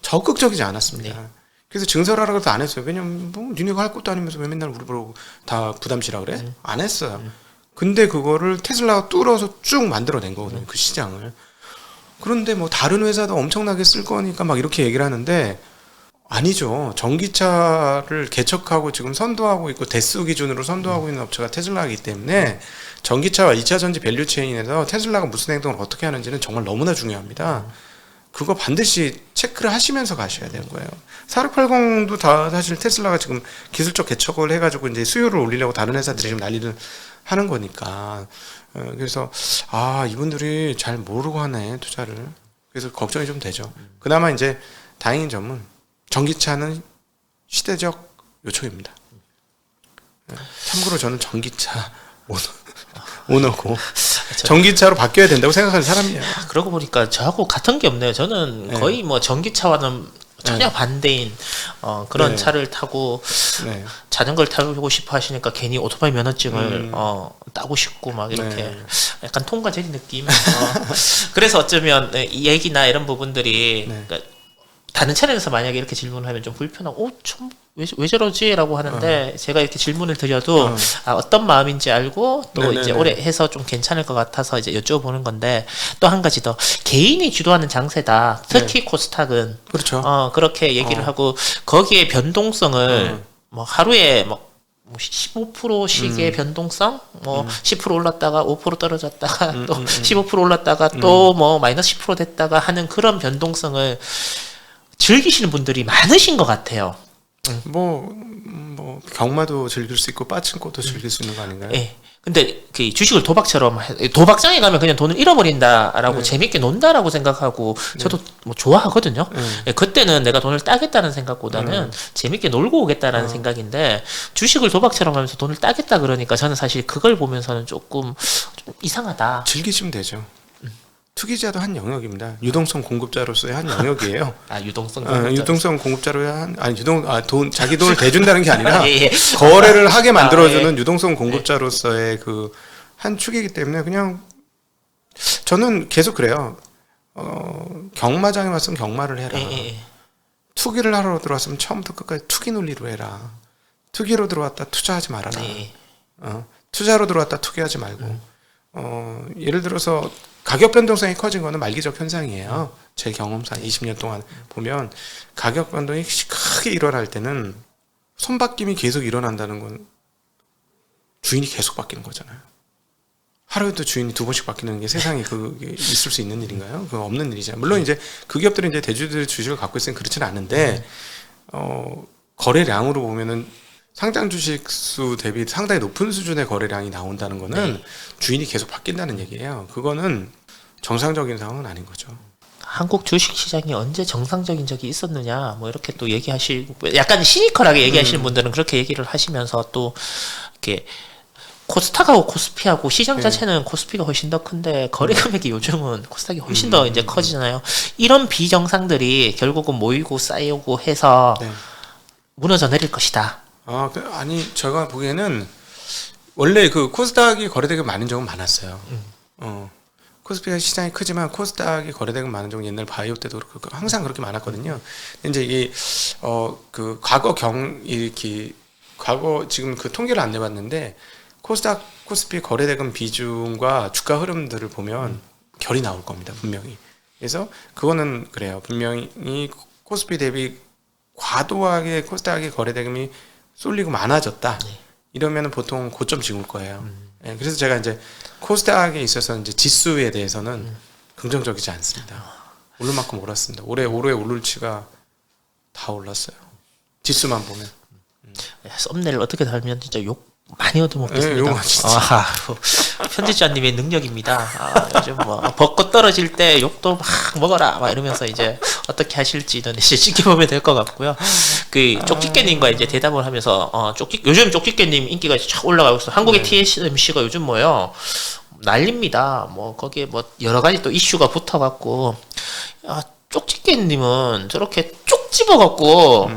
적극적이지 않았습니다. 네. 그래서 증설하라고 해도 안 했어요. 왜냐면 뭐 니네가 할 것도 아니면서 왜 맨날 우리 보고 다 부담시라 그래? 안 했어요. 근데 그거를 테슬라가 뚫어서 쭉 만들어낸 거거든요. 그 시장을. 그런데 뭐 다른 회사도 엄청나게 쓸 거니까 막 이렇게 얘기를 하는데 아니죠. 전기차를 개척하고 지금 선도하고 있고 대수 기준으로 선도하고 있는 업체가 테슬라이기 때문에 전기차와 2차 전지 밸류 체인에서 테슬라가 무슨 행동을 어떻게 하는지는 정말 너무나 중요합니다. 그거 반드시 체크를 하시면서 가셔야 되는 거예요. 4680도 다 사실 테슬라가 지금 기술적 개척을 해가지고 이제 수요를 올리려고 다른 회사들이 지금 난리를 하는 거니까. 그래서 이분들이 잘 모르고 하네 투자를. 그래서 걱정이 좀 되죠. 그나마 이제 다행인 점은 전기차는 시대적 요청입니다. 참고로 저는 전기차 오너고 전기차로 바뀌어야 된다고 생각하는 사람이에요. 그러고 보니까 저하고 같은 게 없네요. 저는 네. 거의 뭐 전기차와는 전혀 반대인 그런 네. 차를 타고 네. 자전거를 타고 싶어 하시니까 괜히 오토바이 면허증을 따고 싶고 막 이렇게 네. 약간 통과 제리 느낌. 그래서 어쩌면 이 얘기나 이런 부분들이 네. 그러니까 다른 차량에서 만약에 이렇게 질문을 하면 좀 불편하고 좀 왜 저러지? 라고 하는데 제가 이렇게 질문을 드려도 어떤 마음인지 알고 또 네네네. 이제 오래 해서 좀 괜찮을 것 같아서 이제 여쭤보는 건데 또 한 가지 더 개인이 주도하는 장세다. 특히 코스닥은 그렇죠. 그렇게 얘기를 하고 거기에 변동성을 뭐 하루에 뭐 15%씩의 변동성, 뭐 10% 올랐다가 5% 떨어졌다가 또 15% 올랐다가 또 뭐 마이너스 10% 됐다가 하는 그런 변동성을 즐기시는 분들이 많으신 것 같아요. 뭐 경마도 즐길 수 있고 빠친코도 즐길 수 있는 거 아닌가요? 예. 근데 그 주식을 도박처럼 도박장에 가면 그냥 돈을 잃어버린다라고 네. 재밌게 논다라고 생각하고 저도 뭐 좋아하거든요. 네. 예, 그때는 내가 돈을 따겠다는 생각보다는 재밌게 놀고 오겠다라는 생각인데 주식을 도박처럼 하면서 돈을 따겠다 그러니까 저는 사실 그걸 보면서는 조금 좀 이상하다. 즐기시면 되죠. 투기자도 한 영역입니다. 유동성 공급자로서의 한 영역이에요. 유동성 유동성 공급자로의 자기 돈을 대준다는 게 아니라 예. 거래를 하게 만들어주는 유동성 공급자로서의 그 한 축이기 때문에 그냥 저는 계속 그래요. 경마장에 왔으면 경마를 해라. 예. 투기를 하러 들어왔으면 처음부터 끝까지 투기 논리로 해라. 투기로 들어왔다 투자하지 말아라. 네. 투자로 들어왔다 투기하지 말고. 예를 들어서 가격 변동성이 커진 거는 말기적 현상이에요. 제 경험상 20년 동안 보면 가격 변동이 크게 일어날 때는 손바뀜이 계속 일어난다는 건 주인이 계속 바뀌는 거잖아요. 하루에도 주인이 2번씩 바뀌는 게 세상에 그게 있을 수 있는 일인가요? 그건 없는 일이잖아요. 물론 이제 그 기업들은 이제 대주주들의 주식을 갖고 있으니 그렇지는 않은데 거래량으로 보면은 상장 주식 수 대비 상당히 높은 수준의 거래량이 나온다는 거는 주인이 계속 바뀐다는 얘기예요. 그거는 정상적인 상황은 아닌 거죠. 한국 주식 시장이 언제 정상적인 적이 있었느냐 뭐 이렇게 또 얘기하시고 약간 시니컬하게 얘기하시는 분들은 그렇게 얘기를 하시면서 또 이렇게 코스닥하고 코스피하고 시장 자체는 코스피가 훨씬 더 큰데 거래 금액이 요즘은 코스닥이 훨씬 더 이제 커지잖아요. 이런 비정상들이 결국은 모이고 쌓이고 해서 무너져 내릴 것이다. 아니 제가 보기에는 원래 그 코스닥이 거래대금 많은 적은 많았어요. 코스피가 시장이 크지만 코스닥이 거래대금 많은 적은 옛날 바이오 때도 그렇고 항상 그렇게 많았거든요. 이제 이 그 과거 지금 그 통계를 안 내봤는데 코스닥 코스피 거래대금 비중과 주가 흐름들을 보면 결이 나올 겁니다. 분명히. 그래서 그거는 그래요. 분명히 코스피 대비 과도하게 코스닥의 거래대금이 쏠리고 많아졌다. 이러면은 보통 고점 찍을 거예요. 그래서 제가 이제 코스닥에 있어서 이제 지수에 대해서는 긍정적이지 않습니다. 오를 만큼 올랐습니다. 올해 오를치가 다 올랐어요. 지수만 보면. 썸네일 어떻게 달면 진짜 욕 많이 얻어먹겠습니다. 요거 진짜. 편집자님의 능력입니다. 요즘 뭐 벚꽃 떨어질 때 욕도 막 먹어라 막 이러면서 이제 어떻게 하실지는 이제 지켜보면 될 것 같고요. 그 쪽집게님과 이제 대답을 하면서 요즘 쪽집게님 인기가 쫙 올라가고 있어. 한국의 TSMC가 요즘 뭐요 난립니다. 뭐 거기에 뭐 여러 가지 또 이슈가 붙어갖고 쪽집게님은 저렇게 쪽 집어갖고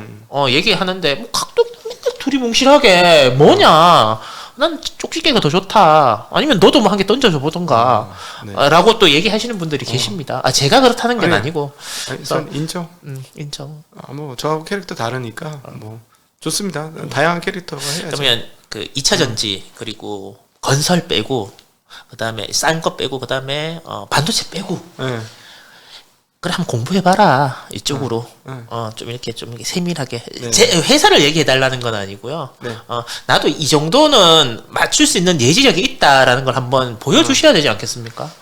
얘기하는데 뭐 각도 맨날 두리뭉실하게 뭐냐. 난 쪽집게가 더 좋다. 아니면 너도 뭐 한 개 던져줘 보던가. 라고 또 얘기하시는 분들이 계십니다. 제가 그렇다는 건 아니고. 전 인정. 인정. 뭐 저하고 캐릭터 다르니까 뭐 좋습니다. 다양한 캐릭터가 해야죠. 그러면 그 2차 전지 그리고 건설 빼고 그다음에 싼 거 빼고 그다음에 반도체 빼고. 그래 한번 공부해봐라 이쪽으로 좀 이렇게 세밀하게 제 회사를 얘기해달라는 건 아니고요. 나도 이 정도는 맞출 수 있는 예지력이 있다라는 걸 한번 보여주셔야 되지 않겠습니까?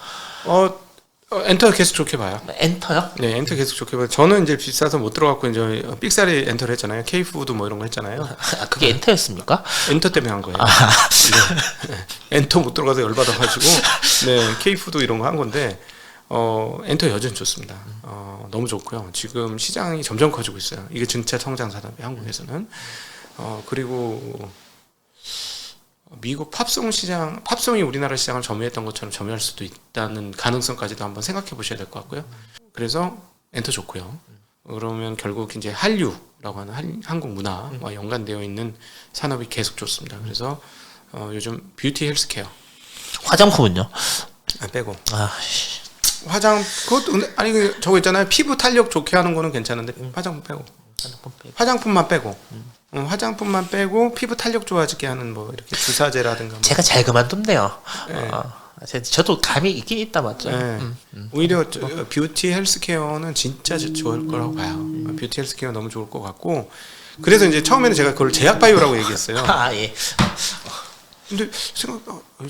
엔터 계속 좋게 봐요. 엔터요? 네, 엔터 계속 좋게 봐요. 저는 이제 비싸서 못 들어갔고 이제 삑사리 엔터를 했잖아요. K푸드 뭐 이런 거 했잖아요. 그게 엔터였습니까? 엔터 때문에 한 거예요. 엔터 못 들어가서 열받아가지고 K푸드 이런 거 한 건데. 엔터 여전히 좋습니다. 너무 좋고요. 지금 시장이 점점 커지고 있어요. 이게 전체 성장 산업이 한국에서는. 그리고 미국 팝송이 우리나라 시장을 점유했던 것처럼 점유할 수도 있다는 가능성까지도 한번 생각해 보셔야 될 것 같고요. 그래서 엔터 좋고요. 그러면 결국 이제 한류라고 하는 한국 문화와 연관되어 있는 산업이 계속 좋습니다. 그래서 요즘 뷰티 헬스케어 화장품은요? 빼고 아, 그것도 근데 아니 저거 있잖아요. 피부 탄력 좋게 하는 거는 괜찮은데 화장품 빼고 화장품 빼고. 화장품만 빼고 화장품만 빼고 피부 탄력 좋아지게 하는 뭐 이렇게 주사제라든가 뭐. 제가 잘 그만뒀네요. 네. 저도 감이 있긴 있다 맞죠? 네. 오히려 뷰티 헬스케어는 진짜 좋을 거라고 봐요. 뷰티 헬스케어 너무 좋을 것 같고 그래서 이제 처음에는 제가 그걸 제약바이오라고 얘기했어요. 아 예. 근데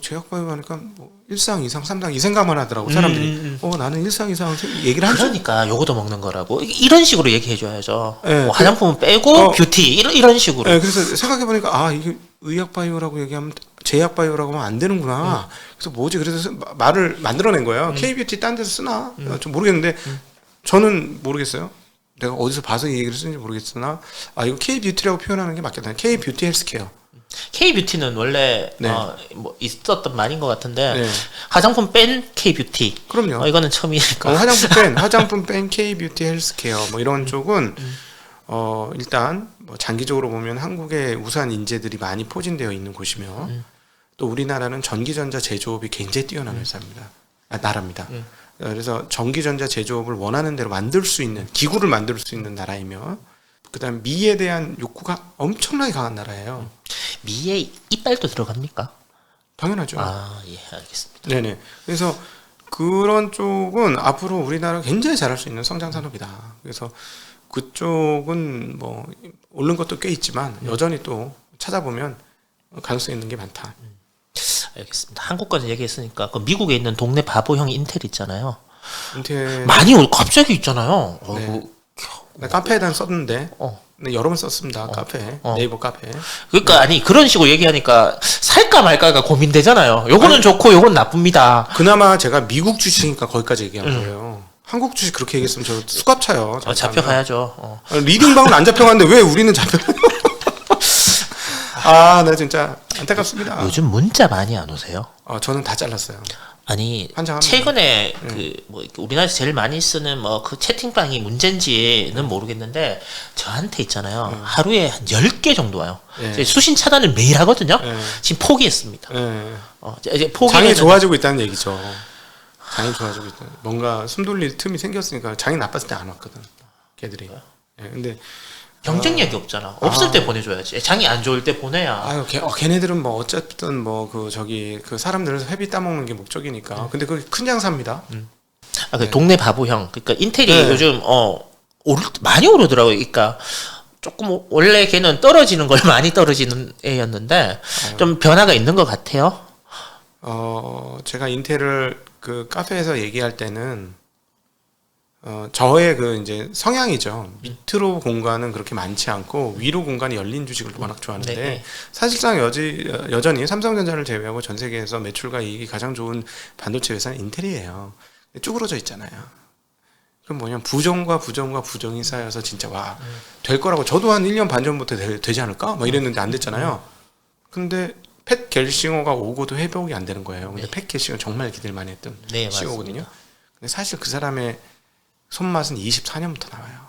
제약바이오 하니까 뭐 1상, 2상, 3상 이 생각만 하더라고 사람들이. 나는 1상, 2상 얘기를 하죠. 그러니까 요거도 먹는 거라고 이런 식으로 얘기해줘야죠. 네, 뭐 화장품은 빼고 뷰티 이런 식으로. 네, 그래서 생각해 보니까 이게 의약바이오라고 얘기하면 제약바이오라고 하면 안 되는구나. 그래서 뭐지? 그래서 말을 만들어낸 거예요. K뷰티 딴 데서 쓰나? 좀 모르겠는데 저는 모르겠어요. 내가 어디서 봐서 이 얘기를 쓰는지 모르겠으나 이거 K뷰티라고 표현하는 게 맞겠다. K뷰티 헬스케어. K뷰티는 원래 네. 뭐 있었던 말인 것 같은데 네. 화장품 뺀 K뷰티. 그럼요. 이거는 처음이니까. 화장품 뺀 K뷰티 헬스케어 뭐 이런 쪽은 일단 뭐 장기적으로 보면 한국의 우수한 인재들이 많이 포진되어 있는 곳이며 또 우리나라는 전기전자 제조업이 굉장히 뛰어난 회사입니다. 나라입니다. 그래서 전기전자 제조업을 원하는 대로 만들 수 있는 기구를 만들 수 있는 나라이며 그다음 미에 대한 욕구가 엄청나게 강한 나라예요. 미에 이빨도 들어갑니까? 당연하죠. 예, 알겠습니다. 네네. 그래서 그런 쪽은 앞으로 우리나라가 굉장히 잘할 수 있는 성장 산업이다. 그래서 그쪽은 뭐 오른 것도 꽤 있지만 여전히 또 찾아보면 가능성 있는 게 많다. 알겠습니다. 한국까지 얘기했으니까 그 미국에 있는 동네 바보형 인텔 있잖아요. 인텔 많이 갑자기 있잖아요. 네. 나 카페에다 썼는데 어. 네, 여러 번 썼습니다. 카페 네이버 카페. 그러니까 아니 그런 식으로 얘기하니까 살까 말까가 고민되잖아요. 요거는 좋고 요건 나쁩니다. 그나마 제가 미국 주식이니까 거기까지 얘기한 거예요. 한국 주식 그렇게 얘기했으면 저 수갑 차요. 잡혀가야죠. 리딩방은 안 잡혀갔는데 왜 우리는 잡혀? 나 진짜 안타깝습니다. 요즘 문자 많이 안 오세요? 저는 다 잘랐어요. 아니 환장합니다. 최근에 뭐 우리나라에서 제일 많이 쓰는 뭐 그 채팅방이 문제인지는 모르겠는데 저한테 있잖아요. 하루에 한 10개 정도 와요. 네. 수신 차단을 매일 하거든요. 네. 지금 포기했습니다. 네. 이제 장이 좋아지고 있다는 얘기죠. 장이 좋아지고 있다. 뭔가 숨 돌릴 틈이 생겼으니까 장이 나빴을 때 안 왔거든. 걔들이. 근데 경쟁력이 없잖아. 없을 때 보내줘야지. 장이 안 좋을 때 보내야. 걔네들은 뭐 어쨌든 뭐 그 사람들은 회비 따먹는 게 목적이니까. 근데 그게 큰 장사입니다. 그 동네 바보형. 그러니까 인텔이 네. 요즘 많이 오르더라고요. 그러니까 조금 원래 걔는 떨어지는 걸 많이 떨어지는 애였는데 좀 변화가 있는 것 같아요. 제가 인텔을 그 카페에서 얘기할 때는 저의 그 이제 성향이죠. 밑으로 공간은 그렇게 많지 않고 위로 공간이 열린 주식을 워낙 좋아하는데 네. 사실상 여전히 삼성전자를 제외하고 전 세계에서 매출과 이익이 가장 좋은 반도체 회사는 인텔이에요. 쭈그러져 있잖아요. 그럼 뭐냐면 부정과 부정이 쌓여서 진짜 될 거라고 저도 한 1년 반 전부터 되지 않을까? 막 이랬는데 안 됐잖아요. 근데 팻 겔싱어가 오고도 회복이 안 되는 거예요. 근데 팻 겔싱어 정말 기대를 많이 했던 CEO거든요. 근데 사실 그 사람의 손맛은 24년부터 나와요.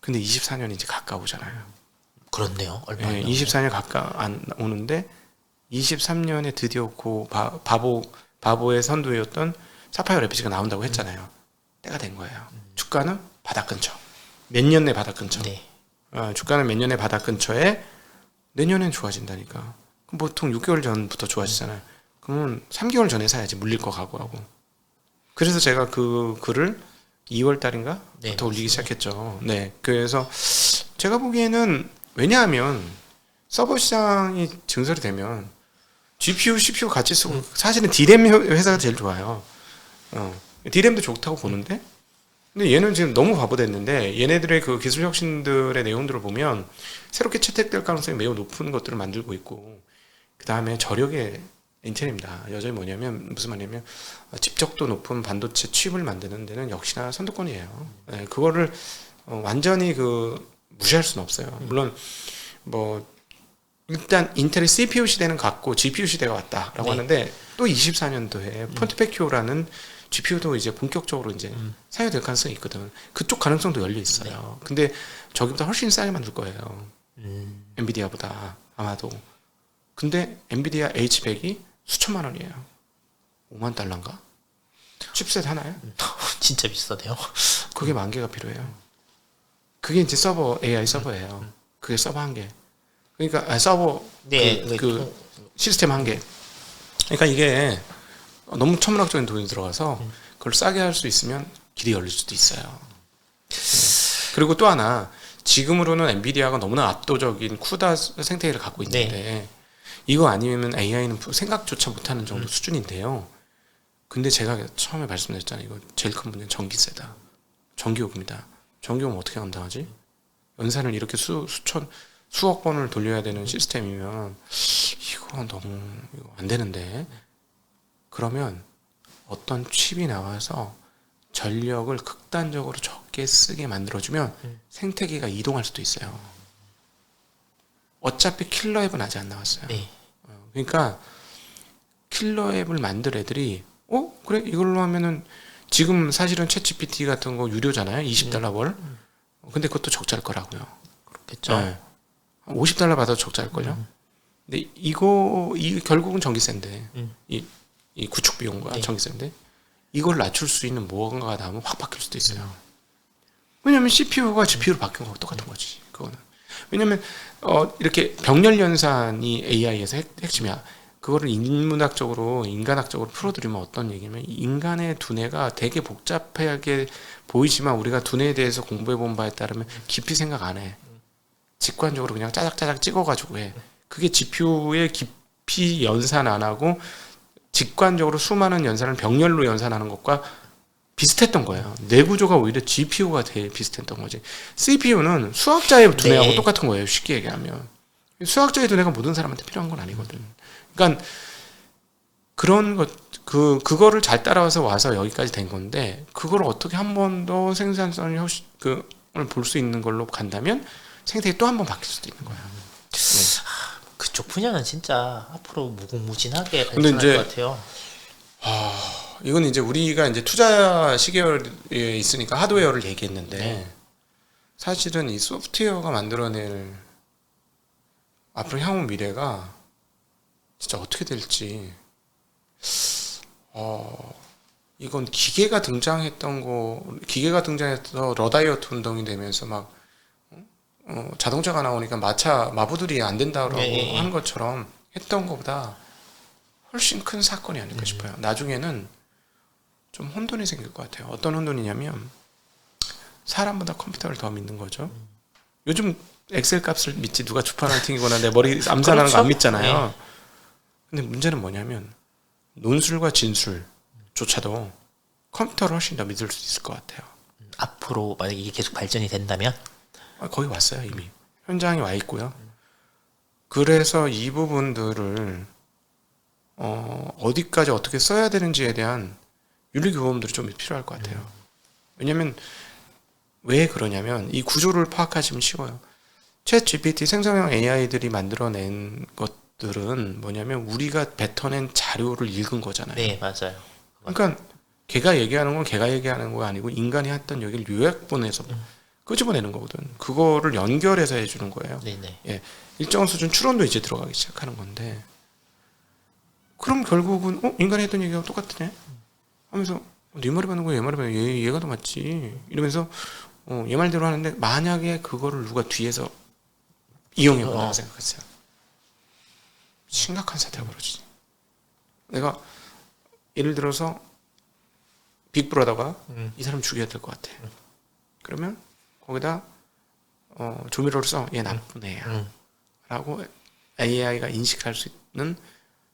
근데 24년이 이제 가까우잖아요. 그렇네요. 얼마 네, 24년 가까 안 오는데 23년에 드디어 그 바보의 선두였던 사파이어 레피지가 나온다고 했잖아요. 때가 된 거예요. 주가는 바닥 근처. 몇 년 내 바닥 근처. 네. 주가는 몇 년의 바닥 근처에 내년엔 좋아진다니까. 그럼 보통 6개월 전부터 좋아지잖아요. 그러면 3개월 전에 사야지 물릴 거 각오하고. 그래서 제가 그 글을 2월 달인가? 네, 부터 올리기 시작했죠. 네. 그래서 제가 보기에는 왜냐하면 서버 시장이 증설이 되면 GPU, CPU 같이 쓰고 사실은 D램 회사가 제일 좋아요. D램도 좋다고 보는데 근데 얘는 지금 너무 바보됐는데 얘네들의 그 기술 혁신들의 내용들을 보면 새롭게 채택될 가능성이 매우 높은 것들을 만들고 있고 그 다음에 저력의 인텔입니다. 여전히 뭐냐면 무슨 말이냐면 집적도 높은 반도체 칩을 만드는 데는 역시나 선두권이에요. 네, 그거를 완전히 무시할 수는 없어요. 물론 뭐 일단 인텔의 CPU 시대는 갔고 GPU 시대가 왔다라고 하는데 또 24년도에 폰트페큐어라는 GPU도 이제 본격적으로 이제 사용될 가능성이 있거든. 그쪽 가능성도 열려 있어요. 근데 저기보다 훨씬 싸게 만들 거예요. 엔비디아보다 아마도. 근데 엔비디아 H100이 수천만 원이에요. 5만 달러인가? 칩셋 하나에? 진짜 비싸네요. 그게 10,000개가 필요해요. 그게 이제 서버 AI 서버예요. 그게 서버 한 개. 그러니까 서버 네, 그 시스템 한 개. 그러니까 이게 너무 천문학적인 돈이 들어가서 그걸 싸게 할 수 있으면 길이 열릴 수도 있어요. 그리고 또 하나 지금으로는 엔비디아가 너무나 압도적인 쿠다 생태계를 갖고 있는데 이거 아니면 AI는 생각조차 못하는 정도 수준인데요. 근데 제가 처음에 말씀드렸잖아요. 이거 제일 큰 문제는 전기세다. 전기요금이다. 전기요금 어떻게 감당하지? 연산을 이렇게 수억 번을 돌려야 되는 시스템이면 이거 너무 안 되는데. 그러면 어떤 칩이 나와서 전력을 극단적으로 적게 쓰게 만들어주면 생태계가 이동할 수도 있어요. 어차피 킬러 앱은 아직 안 나왔어요. 네. 그러니까 킬러 앱을 만들 애들이 그래 이걸로 하면은 지금 사실은 챗GPT 같은 거 유료잖아요. $20 월. 근데 그것도 적자일 거라고요. 그렇겠죠. 네. $50 받아도 적자일걸요. 근데 이 결국은 전기세인데 이 구축 비용과 네. 전기세인데 이걸 낮출 수 있는 무언가가 나오면 확 바뀔 수도 있어요. 왜냐면 CPU가 GPU로 바뀐 거하고 똑같은 거지. 그거는. 왜냐면 이렇게 병렬 연산이 AI에서 핵심이야. 그거를 인문학적으로 인간학적으로 풀어드리면 어떤 얘기냐면 인간의 두뇌가 되게 복잡하게 보이지만 우리가 두뇌에 대해서 공부해본 바에 따르면 깊이 생각 안 해. 직관적으로 그냥 짜작짜작 찍어가지고 해. 그게 GPU의 깊이 연산 안 하고 직관적으로 수많은 연산을 병렬로 연산하는 것과 비슷했던 거예요. 뇌구조가 오히려 GPU가 되게 비슷했던 거지. CPU는 수학자의 두뇌하고 똑같은 거예요. 쉽게 얘기하면. 수학자의 두뇌가 모든 사람한테 필요한 건 아니거든. 그러니까 그런 그거를 잘 따라와서 와서 여기까지 된 건데 그걸 어떻게 한 번 더 생산성을 볼 수 있는 걸로 간다면 생태계 또 한 번 바뀔 수도 있는 거야. 네. 그쪽 분야는 진짜 앞으로 무궁무진하게 근데 발전할 이제 것 같아요. 이건 이제 우리가 이제 투자 시계열에 있으니까 하드웨어를 얘기했는데 사실은 이 소프트웨어가 만들어낼 앞으로 향후 미래가 진짜 어떻게 될지 이건 기계가 등장해서 러다이어트 운동이 되면서 막 자동차가 나오니까 마부들이 안 된다고 하는 것처럼 했던 것보다 훨씬 큰 사건이 아닐까 싶어요. 나중에는 좀 혼돈이 생길 것 같아요. 어떤 혼돈이냐면 사람보다 컴퓨터를 더 믿는 거죠. 요즘 엑셀 값을 믿지 누가 주판 팅이거나 내 머리 암산하는 그렇죠? 거 안 믿잖아요. 근데 문제는 뭐냐면 논술과 진술조차도 컴퓨터를 훨씬 더 믿을 수 있을 것 같아요. 앞으로 만약 이게 계속 발전이 된다면 거의 왔어요 이미. 현장에 와 있고요. 그래서 이 부분들을 어디까지 어떻게 써야 되는지에 대한 윤리 교범들이 좀 필요할 것 같아요. 왜냐면 왜 그러냐면 이 구조를 파악하시면 쉬워요. 챗 GPT 생성형 AI들이 만들어낸 것들은 뭐냐면 우리가 뱉어낸 자료를 읽은 거잖아요. 네 맞아요. 그러니까 걔가 얘기하는 건 걔가 얘기하는 거 아니고 인간이 했던 얘기를 요약본에서 끄집어내는 거거든. 그거를 연결해서 해주는 거예요. 네네. 예, 일정 수준 추론도 이제 들어가기 시작하는 건데 그럼 결국은 인간이 했던 얘기가 똑같네 하면서 네 말이 맞는 거야 얘 말이 맞는 거야 얘가 더 맞지 이러면서 얘 말대로 하는데 만약에 그거를 누가 뒤에서 이용해본다고 생각했어요. 심각한 사태가 벌어지지. 내가 예를 들어서 빅브라더가 이 사람 죽여야 될 것 같아. 그러면 거기다 조미료를 써. 얘 나쁜 애야. 라고 AI가 인식할 수 있는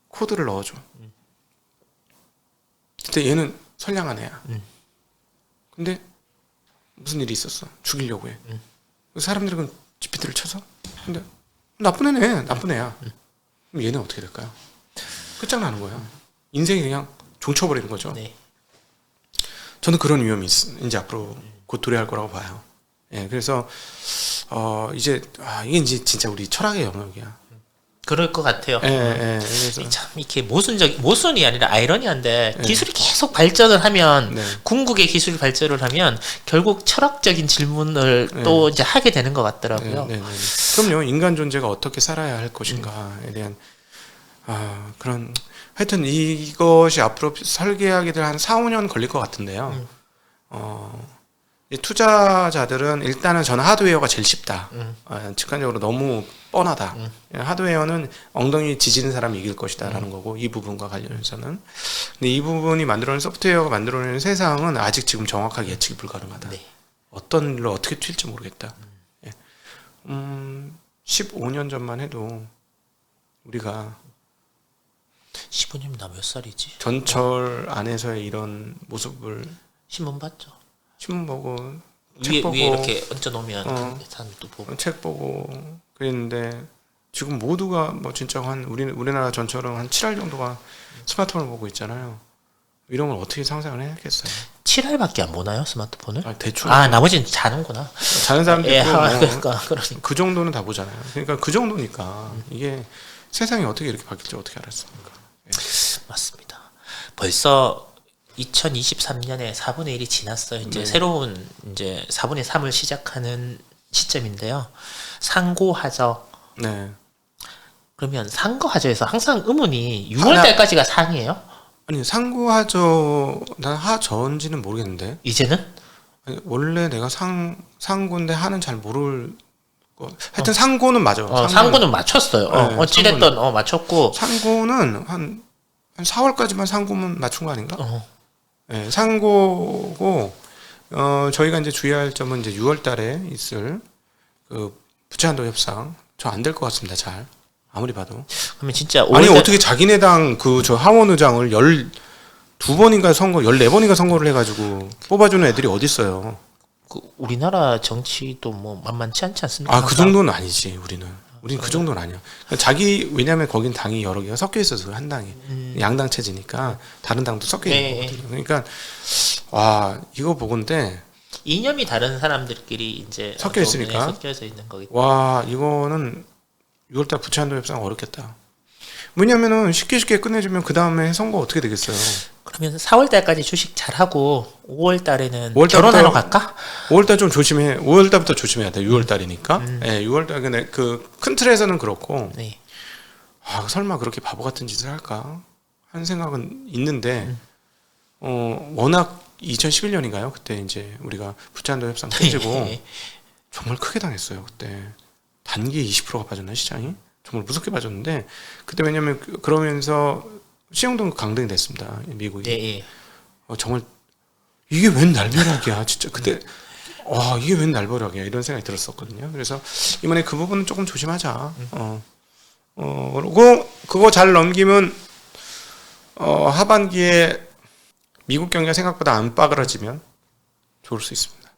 코드를 넣어줘. 근데 얘는 선량한 애야. 근데 무슨 일이 있었어. 죽이려고 해. 사람들은 그럼 GPT를 쳐서 근데 나쁜 애네. 나쁜 애야. 그럼 얘는 어떻게 될까요? 끝장나는 거야. 인생이 그냥 종쳐버리는 거죠. 네. 저는 그런 위험이 이제 앞으로 곧 도래할 거라고 봐요. 예, 그래서 이게 이제 진짜 우리 철학의 영역이야. 그럴 것 같아요. 그래서 참 이렇게 모순이 아니라 아이러니한데 예. 기술이 계속 발전을 하면 네. 궁극의 기술이 발전을 하면 결국 철학적인 질문을 네. 또 이제 하게 되는 것 같더라고요. 그럼요. 인간 존재가 어떻게 살아야 할 것인가에 대한 그런 하여튼 이것이 앞으로 설계하게 될 한 4, 5년 걸릴 것 같은데요. 이 투자자들은 일단은 저는 하드웨어가 제일 쉽다. 직관적으로 너무 뻔하다. 하드웨어는 엉덩이 지지는 사람이 이길 것이다라는 거고 이 부분과 관련해서는. 근데 이 부분이 만들어낸 소프트웨어가 만들어내는 세상은 아직 지금 정확하게 예측이 불가능하다. 네. 어떤 일로 어떻게 튈지 모르겠다. 15년 전만 해도 우리가 15년이면 나 몇 살이지? 전철 안에서의 이런 모습을 신문 봤죠? 신문 보고 위에 이렇게 얹어 놓으면 어. 사람도 보고. 책 보고 그랬는데 지금 모두가 뭐 진짜 한 우리나라 전처럼 한 7할 정도가 스마트폰을 보고 있잖아요. 이런 걸 어떻게 상상을 해야겠어요? 7알밖에 안 보나요 스마트폰을? 대충 나머지는 자는구나. 자는 사람도 있고 그러니까. 그 정도는 다 보잖아요. 그러니까 그 정도니까 이게 세상이 어떻게 이렇게 바뀔지 어떻게 알았습니까? 맞습니다. 벌써 2023년에 4분의 1이 지났어요. 이제 새로운 이제 4분의 3을 시작하는 시점인데요. 상고하저. 네. 그러면 상고하저에서 항상 의문이 6월 달까지가 상이에요? 아니 상고하저 난 하저인지는 모르겠는데 이제는? 아니, 원래 내가 상고인데 하는 잘 모를 거. 하여튼 상고는 맞아. 상고는 맞췄어요. 네, 어찌됐든 맞췄고. 상고는 한 4월까지만 상고면 맞춘 거 아닌가? 네, 상고고 저희가 이제 주의할 점은 이제 6월 달에 있을 그 부채한도 협상 저 안 될 것 같습니다. 잘 아무리 봐도. 그러면 진짜 아니 어떻게 자기네당 그 저 하원 의장을 12번인가 선거 14번인가 선거를 해가지고 뽑아주는 애들이 어디 있어요? 그 우리나라 정치도 뭐 만만치 않지 않습니까? 그 정도는 아니지 우리는 그 정도는 아니야. 왜냐면 거긴 당이 여러 개가 섞여 있어서 한 당이 양당 체제니까 다른 당도 섞여 있는 거거든요. 그러니까 와 이거 보건데 이념이 다른 사람들끼리 이제 섞여 있으니까 섞여서 있는 거기. 와 이거는 6월달 부채한도 협상 어렵겠다. 왜냐면은 쉽게 끝내주면 그 다음에 선거 어떻게 되겠어요? 그러면 4월 달까지 주식 잘하고 5월 달에는 5월 결혼하러 갈까? 5월달 좀 조심해. 5월달부터 조심해야 돼. 6월달이니까. 네, 6월달 근데 그 큰 틀에서는 그렇고. 네. 설마 그렇게 바보 같은 짓을 할까 하는 생각은 있는데 워낙 2011년인가요? 그때 이제 우리가 부채한도 협상 깨지고 정말 크게 당했어요. 그때 단기에 20%가 빠졌나 시장이? 정말 무섭게 빠졌는데 그때 왜냐면 그러면서 시행동 강등이 됐습니다. 미국이. 정말 이게 웬 날벼락이야 진짜 그때 이게 웬 날벼락이야 이런 생각이 들었었거든요. 그래서 이번에 그 부분은 조금 조심하자. 그리고 그거 잘 넘기면 하반기에 미국 경기가 생각보다 안 빠그라지면 좋을 수 있습니다.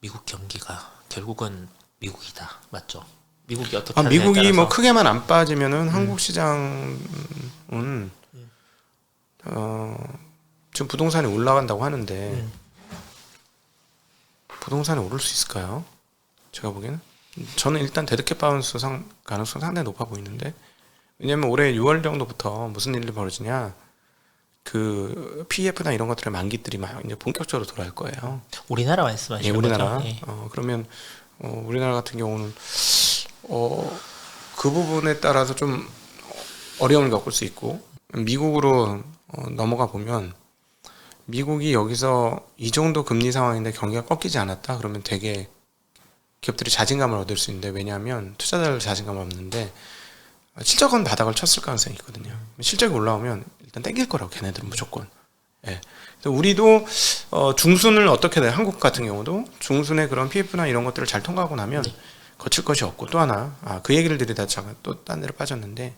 미국 경기가 결국은 미국이다. 맞죠? 미국이 어떻게 미국이 뭐 크게만 안 빠지면은 한국 시장은 지금 부동산이 올라간다고 하는데 부동산이 오를 수 있을까요? 제가 보기에는 저는 일단 데드캣 바운스 가능성 상당히 높아 보이는데 왜냐면 올해 6월 정도부터 무슨 일이 벌어지냐 그 PF나 이런 것들의 만기들이 막 이제 본격적으로 돌아올 거예요. 우리나라 말씀하시는 거죠? 우리나라. 그러면 우리나라 같은 경우는 그 부분에 따라서 좀 어려움을 겪을 수 있고 미국으로 넘어가 보면 미국이 여기서 이 정도 금리 상황인데 경기가 꺾이지 않았다 그러면 되게 기업들이 자신감을 얻을 수 있는데 왜냐하면 투자자들 자신감이 없는데 실적은 바닥을 쳤을 가능성이 있거든요. 실적이 올라오면 일단 땡길 거라고 걔네들은 무조건. 예. 우리도 중순을 어떻게 돼? 한국 같은 경우도 중순에 그런 PF나 이런 것들을 잘 통과하고 나면 거칠 것이 없고 또 하나 그 얘기를 드리다 잠깐 또 딴 데로 빠졌는데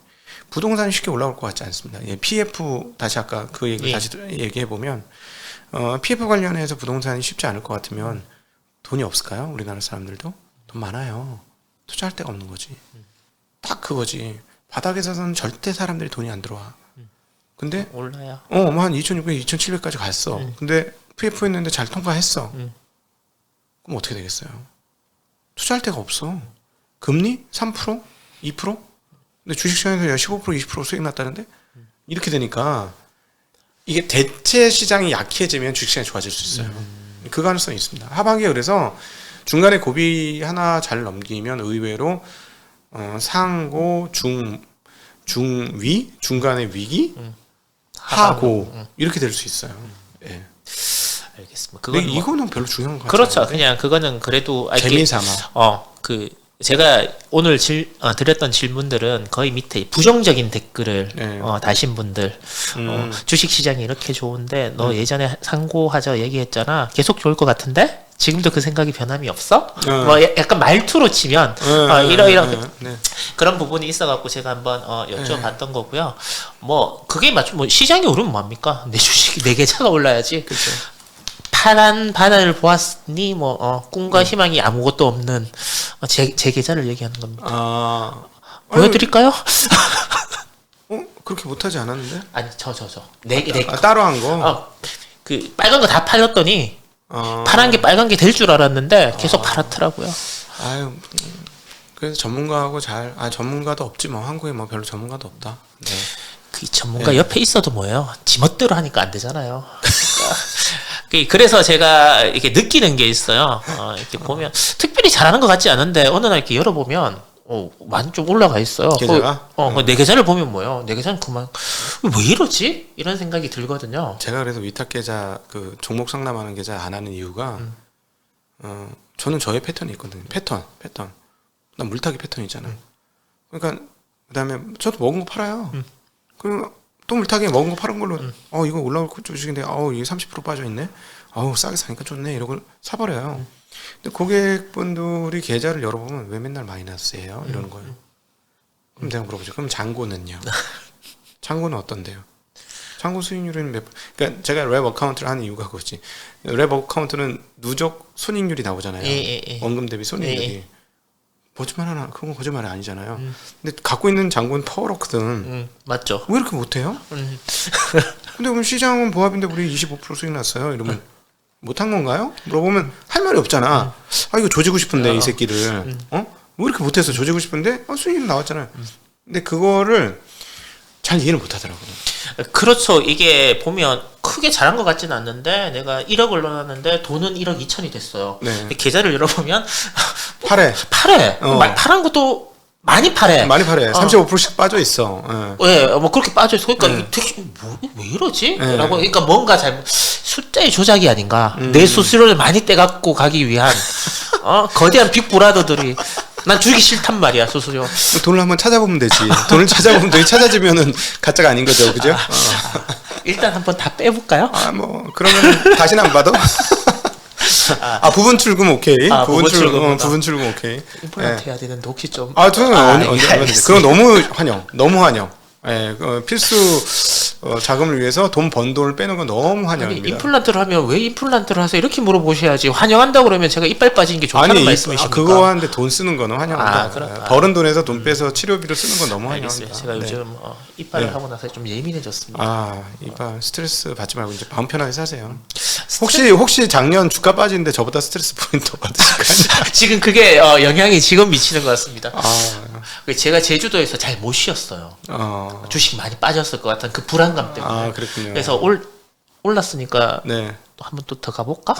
부동산이 쉽게 올라올 것 같지 않습니다. PF 다시 아까 그 얘기를 다시 얘기해 보면 PF 관련해서 부동산이 쉽지 않을 것 같으면 돈이 없을까요? 우리나라 사람들도 돈 많아요. 투자할 데가 없는 거지. 딱 그거지. 바닥에서는 절대 사람들이 돈이 안 들어와. 근데 올라요. 뭐 한 2,600, 2,700까지 갔어. 근데 PF 했는데 잘 통과했어. 그럼 어떻게 되겠어요? 투자할 데가 없어. 금리 3%? 2%? 근데 주식시장에서 야 15% 20% 수익 났다는데 이렇게 되니까 이게 대체 시장이 약해지면 주식시장이 좋아질 수 있어요. 그 가능성이 있습니다. 하반기에 그래서 중간에 고비 하나 잘 넘기면 의외로 상고 중위 중간에 위기 하고 이렇게 될 수 있어요. 예. 알겠습니다. 근데 그건 이거는 별로 중요한 거 같아요. 그렇죠. 그냥 그거는 그래도 재미삼아. 그 제가 오늘 드렸던 질문들은 거의 밑에 부정적인 댓글을 네. 다신 분들 주식 시장이 이렇게 좋은데 너 예전에 상고하자 얘기했잖아. 계속 좋을 것 같은데 지금도 그 생각이 변함이 없어? 뭐 약간 말투로 치면 이런 네. 그런 부분이 있어갖고 제가 한번 여쭤봤던 거고요. 뭐 그게 맞죠. 뭐 시장이 오르면 뭐합니까? 내 주식이 내 계좌가 올라야지. 그렇죠. 파란 바다를 보았으니 뭐 꿈과 희망이 아무것도 없는 제 계좌를 얘기하는 겁니다. 보여드릴까요? 그렇게 못하지 않았는데? 아니 내 따로 한 거? 그 빨간 거 다 팔렸더니 파란 게 빨간 게 될 줄 알았는데 계속 팔았더라고요. 아유, 그래서 전문가하고 전문가도 없지 뭐 한국에 뭐 별로 전문가도 없다. 네. 그 전문가 옆에 있어도 뭐예요? 지멋대로 하니까 안 되잖아요. 그래서 제가 이렇게 느끼는 게 있어요. 이렇게 보면 특별히 잘하는 것 같지 않은데 어느 날 이렇게 열어보면 많이 좀 올라가 있어요. 계좌가? 내 계좌를 보면 뭐예요? 내 계좌는 그만 왜 이러지? 이런 생각이 들거든요. 제가 그래서 위탁 계좌 그 종목 상담하는 계좌 안 하는 이유가 저는 저의 패턴이 있거든요. 패턴. 난 물타기 패턴 있잖아요. 그러니까 그다음에 저도 먹은 거 팔아요. 그리고 또 물타기에 먹은 거 파는 걸로 이거 올라올 주식인데 이게 30% 빠져 있네. 싸게 사니까 좋네. 이러고 사버려요. 근데 고객분들이 계좌를 열어보면 왜 맨날 마이너스예요? 이러는 거예요. 그럼 내가 물어보죠. 그럼 잔고는요? 잔고는 어떤데요? 잔고 수익률은 그러니까 제가 랩 어카운트를 하는 이유가 그거지. 랩 어카운트는 누적 손익률이 나오잖아요. 원금 대비 손익률이. 거짓말 하나, 그건 거짓말이 아니잖아요. 근데 갖고 있는 잔고는 퍼렇거든. 맞죠. 왜 이렇게 못해요? 근데 그럼 시장은 보합인데 우리 25% 수익 났어요. 이러면 못한 건가요? 물어보면 할 말이 없잖아. 이거 조지고 싶은데 이 새끼를. 왜 이렇게 못해서 조지고 싶은데 수익이 나왔잖아요. 근데 그거를 잘 이해를 못하더라고요. 그렇죠. 이게 보면 크게 잘한 것 같지는 않는데 내가 1억을 넣었는데 돈은 1억 2천이 됐어요. 네. 근데 계좌를 열어보면 팔해. 파란 것도 많이 팔해. 35%씩 빠져 있어. 뭐 그렇게 빠져 있어. 그러니까 이게 되게 왜 이러지? 라고 그러니까 뭔가 숫자의 조작이 아닌가. 내 수수료를 많이 떼갖고 가기 위한 거대한 빅브라더들이 난 주기 싫단 말이야 수수료. 돈을 한번 찾아보면 되지. 돈을 찾아보면 돈이 찾아지면은 가짜가 아닌 거죠, 그죠? 일단 한번 다 빼볼까요? 뭐 그러면 다시는 안 받아? 부분 출금 오케이. 부분 출금 오케이. 임플란트 해야 되는데 혹시 좀. 저는 언제 하면 되지? 그건 너무 환영. 필수 자금을 위해서 돈 번 돈을 빼는 건 너무 환영입니다. 임플란트를 하면 왜 임플란트를 하세요? 이렇게 물어보셔야지. 환영한다 그러면 제가 이빨 빠진 게 좋다는 말씀이십니까? 그거 하는데 돈 쓰는 거는 환영한다. 버는 돈에서 돈 빼서 치료비로 쓰는 건 너무 환영합니다. 제가 요즘 이빨을 하고 나서 좀 예민해졌습니다. 이빨 스트레스 받지 말고 이제 마음 편하게 사세요. 혹시 작년 주가 빠지는데 저보다 스트레스 포인트 더 받으실까요? 지금 그게 영향이 지금 미치는 것 같습니다. 제가 제주도에서 잘 못 쉬었어요. 주식 많이 빠졌을 것 같은 그 불안감 때문에. 그렇군요. 그래서 올랐으니까 네. 또 한 번 또 더 가볼까?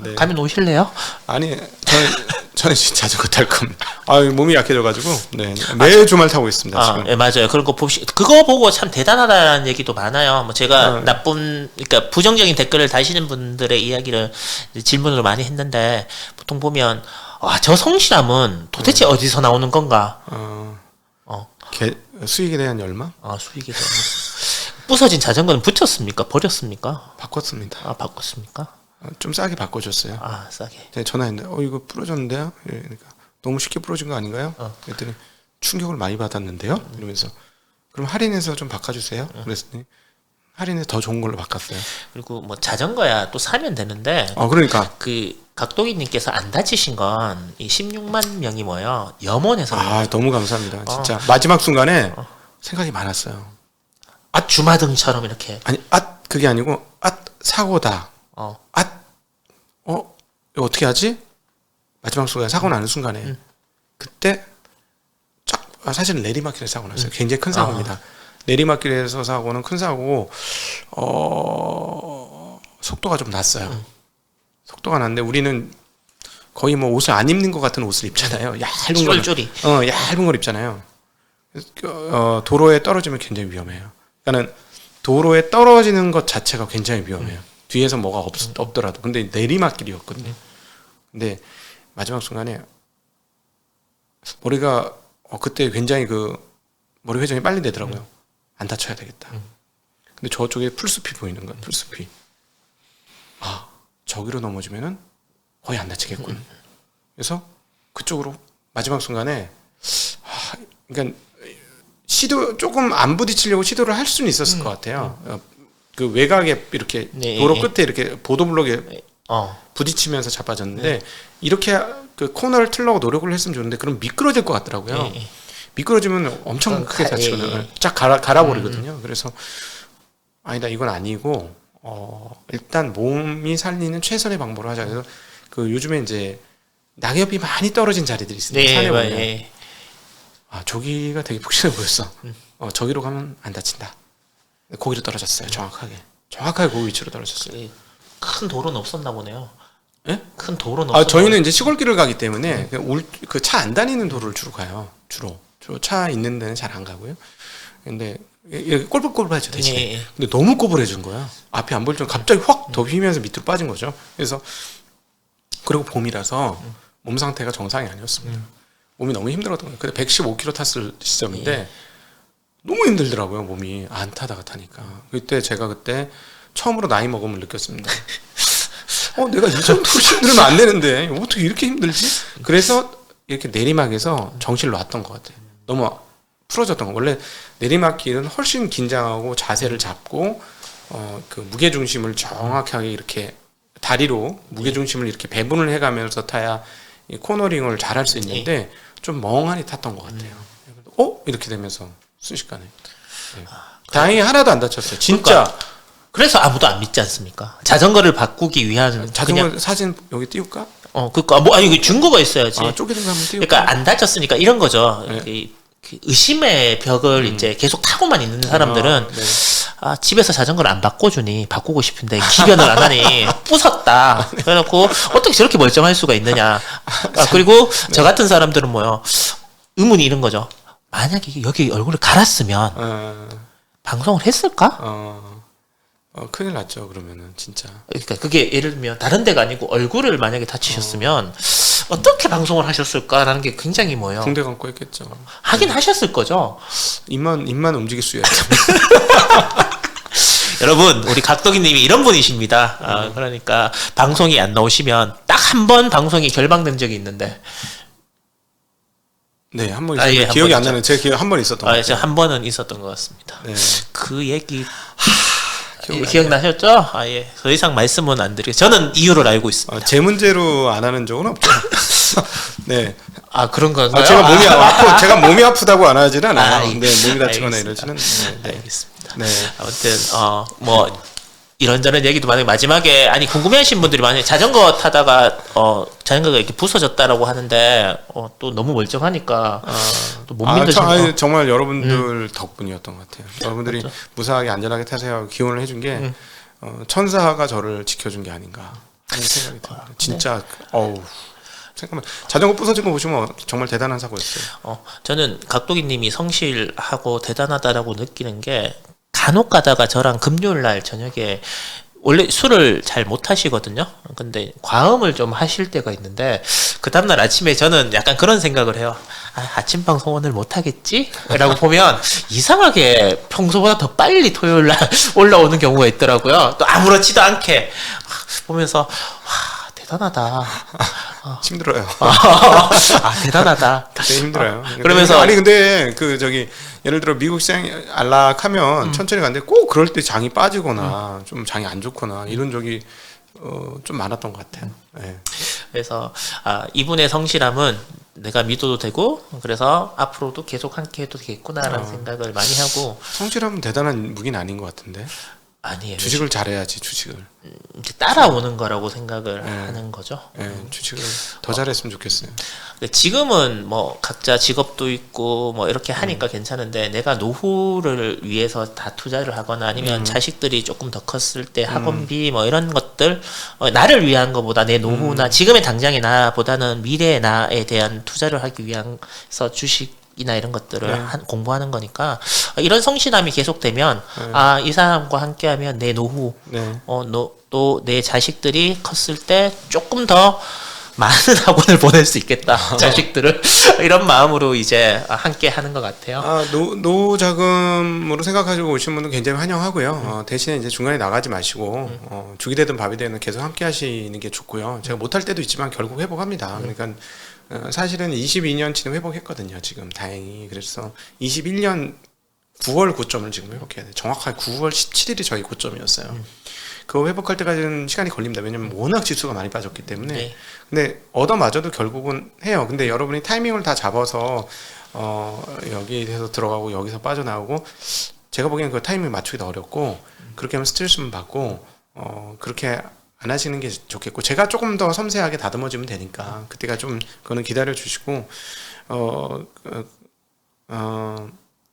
네. 가면 오실래요? 아니, 저는 자전거 탈 겁니다. 몸이 약해져가지고 매일 주말 타고 있습니다. 지금. 네, 맞아요. 그런 거 그거 보고 참 대단하다는 얘기도 많아요. 뭐 제가 그러니까 부정적인 댓글을 다시는 분들의 이야기를 질문으로 많이 했는데 보통 보면 저 성실함은 도대체 어디서 나오는 건가? 수익에 대한 열망? 수익에 대한 부서진 자전거는 붙였습니까? 버렸습니까? 바꿨습니다. 바꿨습니까? 좀 싸게 바꿔줬어요. 싸게. 제가 전화했는데 이거 부러졌는데요? 그러니까 너무 쉽게 부러진 거 아닌가요? 그랬더니 충격을 많이 받았는데요? 이러면서 그럼 할인해서 좀 바꿔주세요. 그랬더니 할인해서 더 좋은 걸로 바꿨어요. 그리고 뭐 자전거야 또 사면 되는데 그러니까 각도기님께서 안 다치신 건 이 16만 명이 모여 염원에서 너무 감사합니다. 진짜 마지막 순간에 생각이 많았어요. 주마등처럼 이렇게 그게 아니고 사고다. 이거 어떻게 하지? 마지막 순간에 사고 나는 순간에 그때 쫙 사실은 내리막길에서 사고 났어요. 굉장히 큰 사고입니다. 내리막길에서 사고는 큰 사고고 속도가 좀 났어요. 속도가 났는데 우리는 거의 뭐 옷을 안 입는 것 같은 옷을 입잖아요. 얇은 걸, 쫄쫄이. 얇은 걸 입잖아요. 도로에 떨어지면 굉장히 위험해요. 그러니까는 도로에 떨어지는 것 자체가 굉장히 위험해요. 뒤에서 뭐가 없더라도. 근데 내리막길이었거든요. 근데 마지막 순간에 머리가 그때 굉장히 그 머리 회전이 빨리 되더라고요. 안 다쳐야 되겠다. 근데 저쪽에 풀숲이 보이는 거예요. 풀숲이. 저기로 넘어지면은 거의 안 다치겠군. 그래서 그쪽으로 마지막 순간에 그러니까 시도 조금 안 부딪히려고 시도를 할 수는 있었을 것 같아요. 그 외곽에 이렇게 도로 끝에 이렇게 보도블록에 부딪히면서 자빠졌는데 이렇게 그 코너를 틀려고 노력을 했으면 좋은데 그럼 미끄러질 것 같더라고요. 미끄러지면 엄청 크게 다치거든요. 쫙 갈아버리거든요. 그래서 아니다 이건 아니고 일단 몸이 살리는 최선의 방법으로 하자. 그래서 그 요즘에 이제 낙엽이 많이 떨어진 자리들이 있습니다. 산에 보면 저기가 되게 푹신해 보였어. 저기로 가면 안 다친다. 거기로 떨어졌어요. 정확하게 그 위치로 떨어졌어요. 큰 도로는 없었나 보네요. 예? 큰 도로는 없었나 저희는 이제 시골길을 가기 때문에 그 차 안 다니는 도로를 주로 가요. 주로 차 있는 데는 잘 안 가고요. 근데 꼬불꼬불하죠 대신에. 근데 너무 꼬불해진 거야. 앞이 안 보일 정도 갑자기 확 더 휘면서 밑으로 빠진 거죠. 그래서 그리고 봄이라서 몸 상태가 정상이 아니었습니다. 몸이 너무 힘들었던 거예요. 그때 115km 탔을 시점인데 너무 힘들더라고요. 몸이 안 타다가 타니까. 제가 그때 처음으로 나이 먹음을 느꼈습니다. 내가 이 정도로 힘들면 안 되는데 어떻게 이렇게 힘들지? 그래서 이렇게 내리막에서 정신을 놨던 것 같아요. 너무 풀어졌던 거. 원래 내리막길은 훨씬 긴장하고 자세를 잡고 그 무게 중심을 정확하게 이렇게 다리로 무게 중심을 이렇게 배분을 해가면서 타야 이 코너링을 잘할 수 있는데 좀 멍하니 탔던 것 같아요. 이렇게 되면서 순식간에. 다행히 하나도 안 다쳤어요. 진짜. 그래서 아무도 안 믿지 않습니까? 자전거를 바꾸기 위한 자전거 사진 여기 띄울까? 아니 증거가 있어야지. 쪼개진 거 한번 띄울까? 그러니까 안 다쳤으니까 이런 거죠. 그 의심의 벽을 이제 계속 타고만 있는 사람들은 집에서 자전거를 안 바꿔주니 바꾸고 싶은데 기변을 안 하니 부쉈다. 그래놓고 어떻게 저렇게 멀쩡할 수가 있느냐. 그리고 저 같은 사람들은 의문이 이런 거죠. 만약에 여기 얼굴을 갈았으면 방송을 했을까? 큰일 났죠. 그러면은 진짜. 그러니까 그게 예를 들면 다른 데가 아니고 얼굴을 만약에 다치셨으면 어떻게 방송을 하셨을까라는 게 굉장히 붕대 감고 했겠죠. 하긴 하셨을 거죠. 입만 움직일 수 있어요. 여러분 우리 각도기님이 이런 분이십니다. 그러니까 방송이 안 나오시면 딱 한 번 방송이 결방된 적이 있는데. 네, 한 번 있었어요. 기억이 안 나는 제 기억 한 번 있었던 것 같아요. 한 번은 있었던 것 같습니다. 네. 그 얘기 기억나셨죠? 더 이상 말씀은 안 드리고 저는 이유를 알고 있습니다. 제 문제로 안 하는 적은 없죠. 네. 그런 건가요? 제가 몸이 아프다고 안 하지는 않아요. 몸이 다치거나 이러지는. 네. 알겠습니다. 네. 아무튼 이런저런 얘기도 많이 마지막에 궁금해하신 분들이 많이 자전거 타다가 자전거가 이렇게 부서졌다라고 하는데 또 너무 멀쩡하니까 또 못 믿으시는 정말 여러분들 덕분이었던 것 같아요. 여러분들이 그렇죠? 무사하게 안전하게 타세요 기원을 해준 게 천사가 저를 지켜준 게 아닌가 하는 생각이 듭니다. 진짜 잠깐만 자전거 부서진 거 보시면 정말 대단한 사고였어요. 저는 각도기님이 성실하고 대단하다라고 느끼는 게 간혹 가다가 저랑 금요일 날 저녁에 원래 술을 잘 못 하시거든요. 근데 과음을 좀 하실 때가 있는데 그 다음날 아침에 저는 약간 그런 생각을 해요. 아침 방송 오늘 못 하겠지? 라고 보면 이상하게 평소보다 더 빨리 토요일 날 올라오는 경우가 있더라고요. 또 아무렇지도 않게 보면서 대단하다. 힘들어요. 대단하다. 되게 힘들어요. 그러면서 근데 예를 들어 미국 시장이 안락하면 천천히 가는데 꼭 그럴 때 장이 빠지거나 좀 장이 안 좋거나 이런 적이 좀 많았던 것 같아요. 네. 그래서 이분의 성실함은 내가 믿어도 되고 그래서 앞으로도 계속 함께 해도 되겠구나라는 생각을 많이 하고. 성실함은 대단한 무기는 아닌 것 같은데. 아니에요. 주식을 잘해야지 주식을. 이제 따라오는 거라고 생각을 네. 하는 거죠. 예, 주식을 더 잘했으면 좋겠어요. 근데 지금은 뭐 각자 직업도 있고 뭐 이렇게 하니까 괜찮은데 내가 노후를 위해서 다 투자를 하거나 아니면 자식들이 조금 더 컸을 때 학원비 뭐 이런 것들 나를 위한 것보다 내 노후나 지금의 당장의 나보다는 미래의 나에 대한 투자를 하기 위해서 주식이나 이런 것들을 네. 공부하는 거니까 이런 성실함이 계속되면 아, 이 사람과 함께하면 내 노후 네. 또 내 자식들이 컸을 때 조금 더 많은 학원을 보낼 수 있겠다. 자식들을 이런 마음으로 이제 함께 하는 것 같아요. 노후 자금으로 생각하시고 오신 분은 굉장히 환영하고요. 대신에 이제 중간에 나가지 마시고 죽이 되든 밥이 되든 계속 함께 하시는 게 좋고요. 제가 못할 때도 있지만 결국 회복합니다. 그러니까 사실은 22년치는 회복했거든요. 지금 다행히. 그래서 21년 9월 고점을 지금 회복해야 돼요. 정확하게 9월 17일이 저희 고점이었어요. 그거 회복할 때까지는 시간이 걸립니다. 왜냐면 워낙 지수가 많이 빠졌기 때문에. 네. 근데 얻어맞아도 결국은 해요. 근데 여러분이 타이밍을 다 잡아서 여기에서 들어가고 여기서 빠져나오고 제가 보기에는 그 타이밍 맞추기도 어렵고 그렇게 하면 스트레스만 받고 그렇게 안 하시는 게 좋겠고 제가 조금 더 섬세하게 다듬어지면 되니까 그때가 좀 그거는 기다려 주시고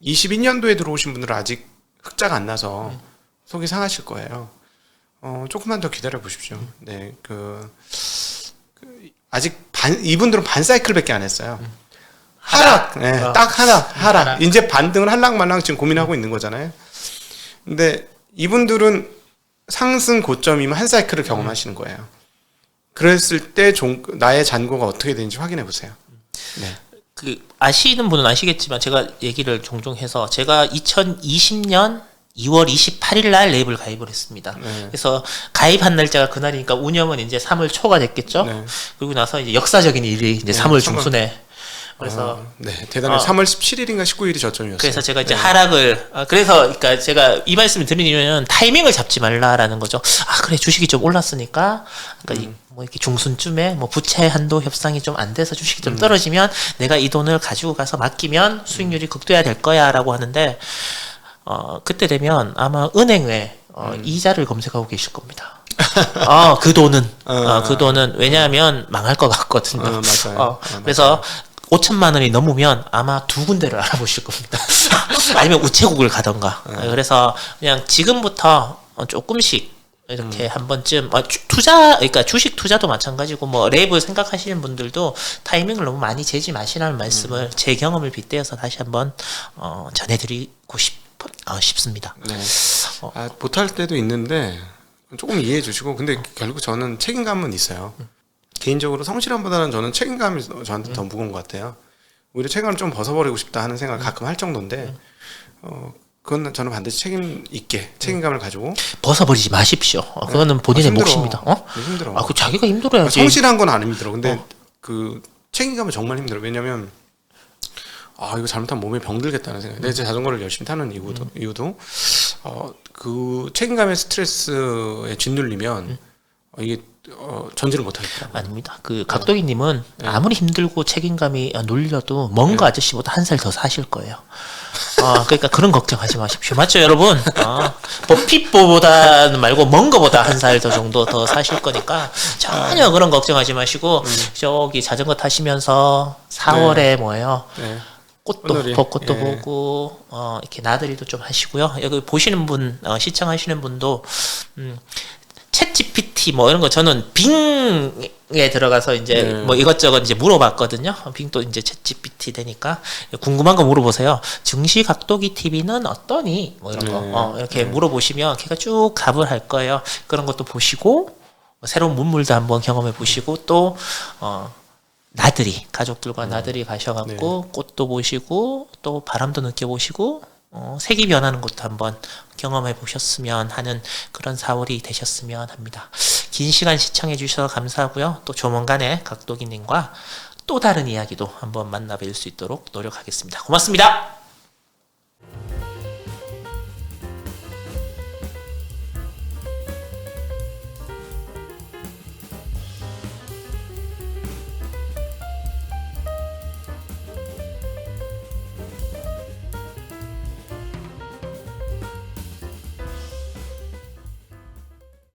22년도에 들어오신 분들은 아직 흑자가 안 나서 속이 상하실 거예요. 조금만 더 기다려 보십시오. 네, 아직 이분들은 반 사이클밖에 안 했어요. 하락, 네, 딱 하락. 이제 반등을 할랑말랑 지금 고민하고 있는 거잖아요. 근데 이분들은 상승 고점이면 한 사이클을 경험하시는 거예요. 그랬을 때 나의 잔고가 어떻게 되는지 확인해 보세요. 네. 아시는 분은 아시겠지만 제가 얘기를 종종 해서 제가 2020년 2월 28일 날 랩을 가입을 했습니다. 네. 그래서 가입한 날짜가 그날이니까 운영은 이제 3월 초가 됐겠죠. 네. 그리고 나서 이제 역사적인 일이 이제 3월 중순에 그래서 네, 대단해요. 3월 17일인가 19일이 저점이었어요. 그래서 제가 이제 하락을 그러니까 제가 이 말씀을 드리는 이유는 타이밍을 잡지 말라라는 거죠. 그래 주식이 좀 올랐으니까 그러니까 뭐 이렇게 중순쯤에 뭐 부채 한도 협상이 좀 안 돼서 주식이 좀 떨어지면 내가 이 돈을 가지고 가서 맡기면 수익률이 극대화될 거야라고 하는데 그때 되면 아마 은행에 이자를 검색하고 계실 겁니다. 그 돈은 왜냐하면 망할 것 같거든요. 맞아요. 그래서 5천만 원이 넘으면 아마 두 군데를 알아보실 겁니다. 아니면 우체국을 가던가. 그래서 그냥 지금부터 조금씩 이렇게 한 번쯤 그러니까 주식 투자도 마찬가지고 뭐 랩을 생각하시는 분들도 타이밍을 너무 많이 재지 마시라는 말씀을 제 경험을 빗대어서 다시 한번 전해드리고 싶습니다. 네. 못할 때도 있는데 조금 이해해 주시고 근데 결국 저는 책임감은 있어요. 개인적으로 성실함보다는 저는 책임감이 저한테 더 무거운 것 같아요. 오히려 책임을 좀 벗어버리고 싶다 하는 생각을 가끔 할 정도인데 그건 저는 반드시 책임감을 가지고 벗어버리지 마십시오. 그거는 본인의 몫입니다. 힘들어. 그 자기가 힘들어야지. 성실한 건 안 힘들어. 근데 그 책임감은 정말 힘들어. 왜냐면 이거 잘못하면 몸에 병들겠다는 생각. 내가 자전거를 열심히 타는 이유도 그 책임감의 스트레스에 짓눌리면 이게 전지를 못하겠더라고요. 아닙니다. 각도기님은 아무리 힘들고 책임감이 눌려도 뭔가 아저씨보다 한 살 더 사실 거예요. 그러니까 그런 걱정하지 마십시오. 맞죠, 여러분? 버핏보다는 말고 뭔가보다 한 살 더 정도 더 사실 거니까 전혀 그런 걱정하지 마시고 저기 자전거 타시면서 4월에 뭐예요? 네. 벚꽃도 보고 이렇게 나들이도 좀 하시고요. 여기 보시는 분, 시청하시는 분도 챗GPT 뭐 이런 거 저는 빙에 들어가서 이제 뭐 이것저것 이제 물어봤거든요. 빙도 이제 챗GPT 되니까 궁금한 거 물어보세요. 증시 각도기 TV는 어떠니? 뭐 이런 거 이렇게 물어보시면 걔가 쭉 답을 할 거예요. 그런 것도 보시고 새로운 문물도 한번 경험해 보시고 또 가족들과 나들이 가셔갖고 꽃도 보시고 또 바람도 느껴보시고 색이 변하는 것도 한번 경험해 보셨으면 하는 그런 4월이 되셨으면 합니다. 긴 시간 시청해 주셔서 감사하고요. 또 조만간에 각도기님과 또 다른 이야기도 한번 만나뵐 수 있도록 노력하겠습니다. 고맙습니다.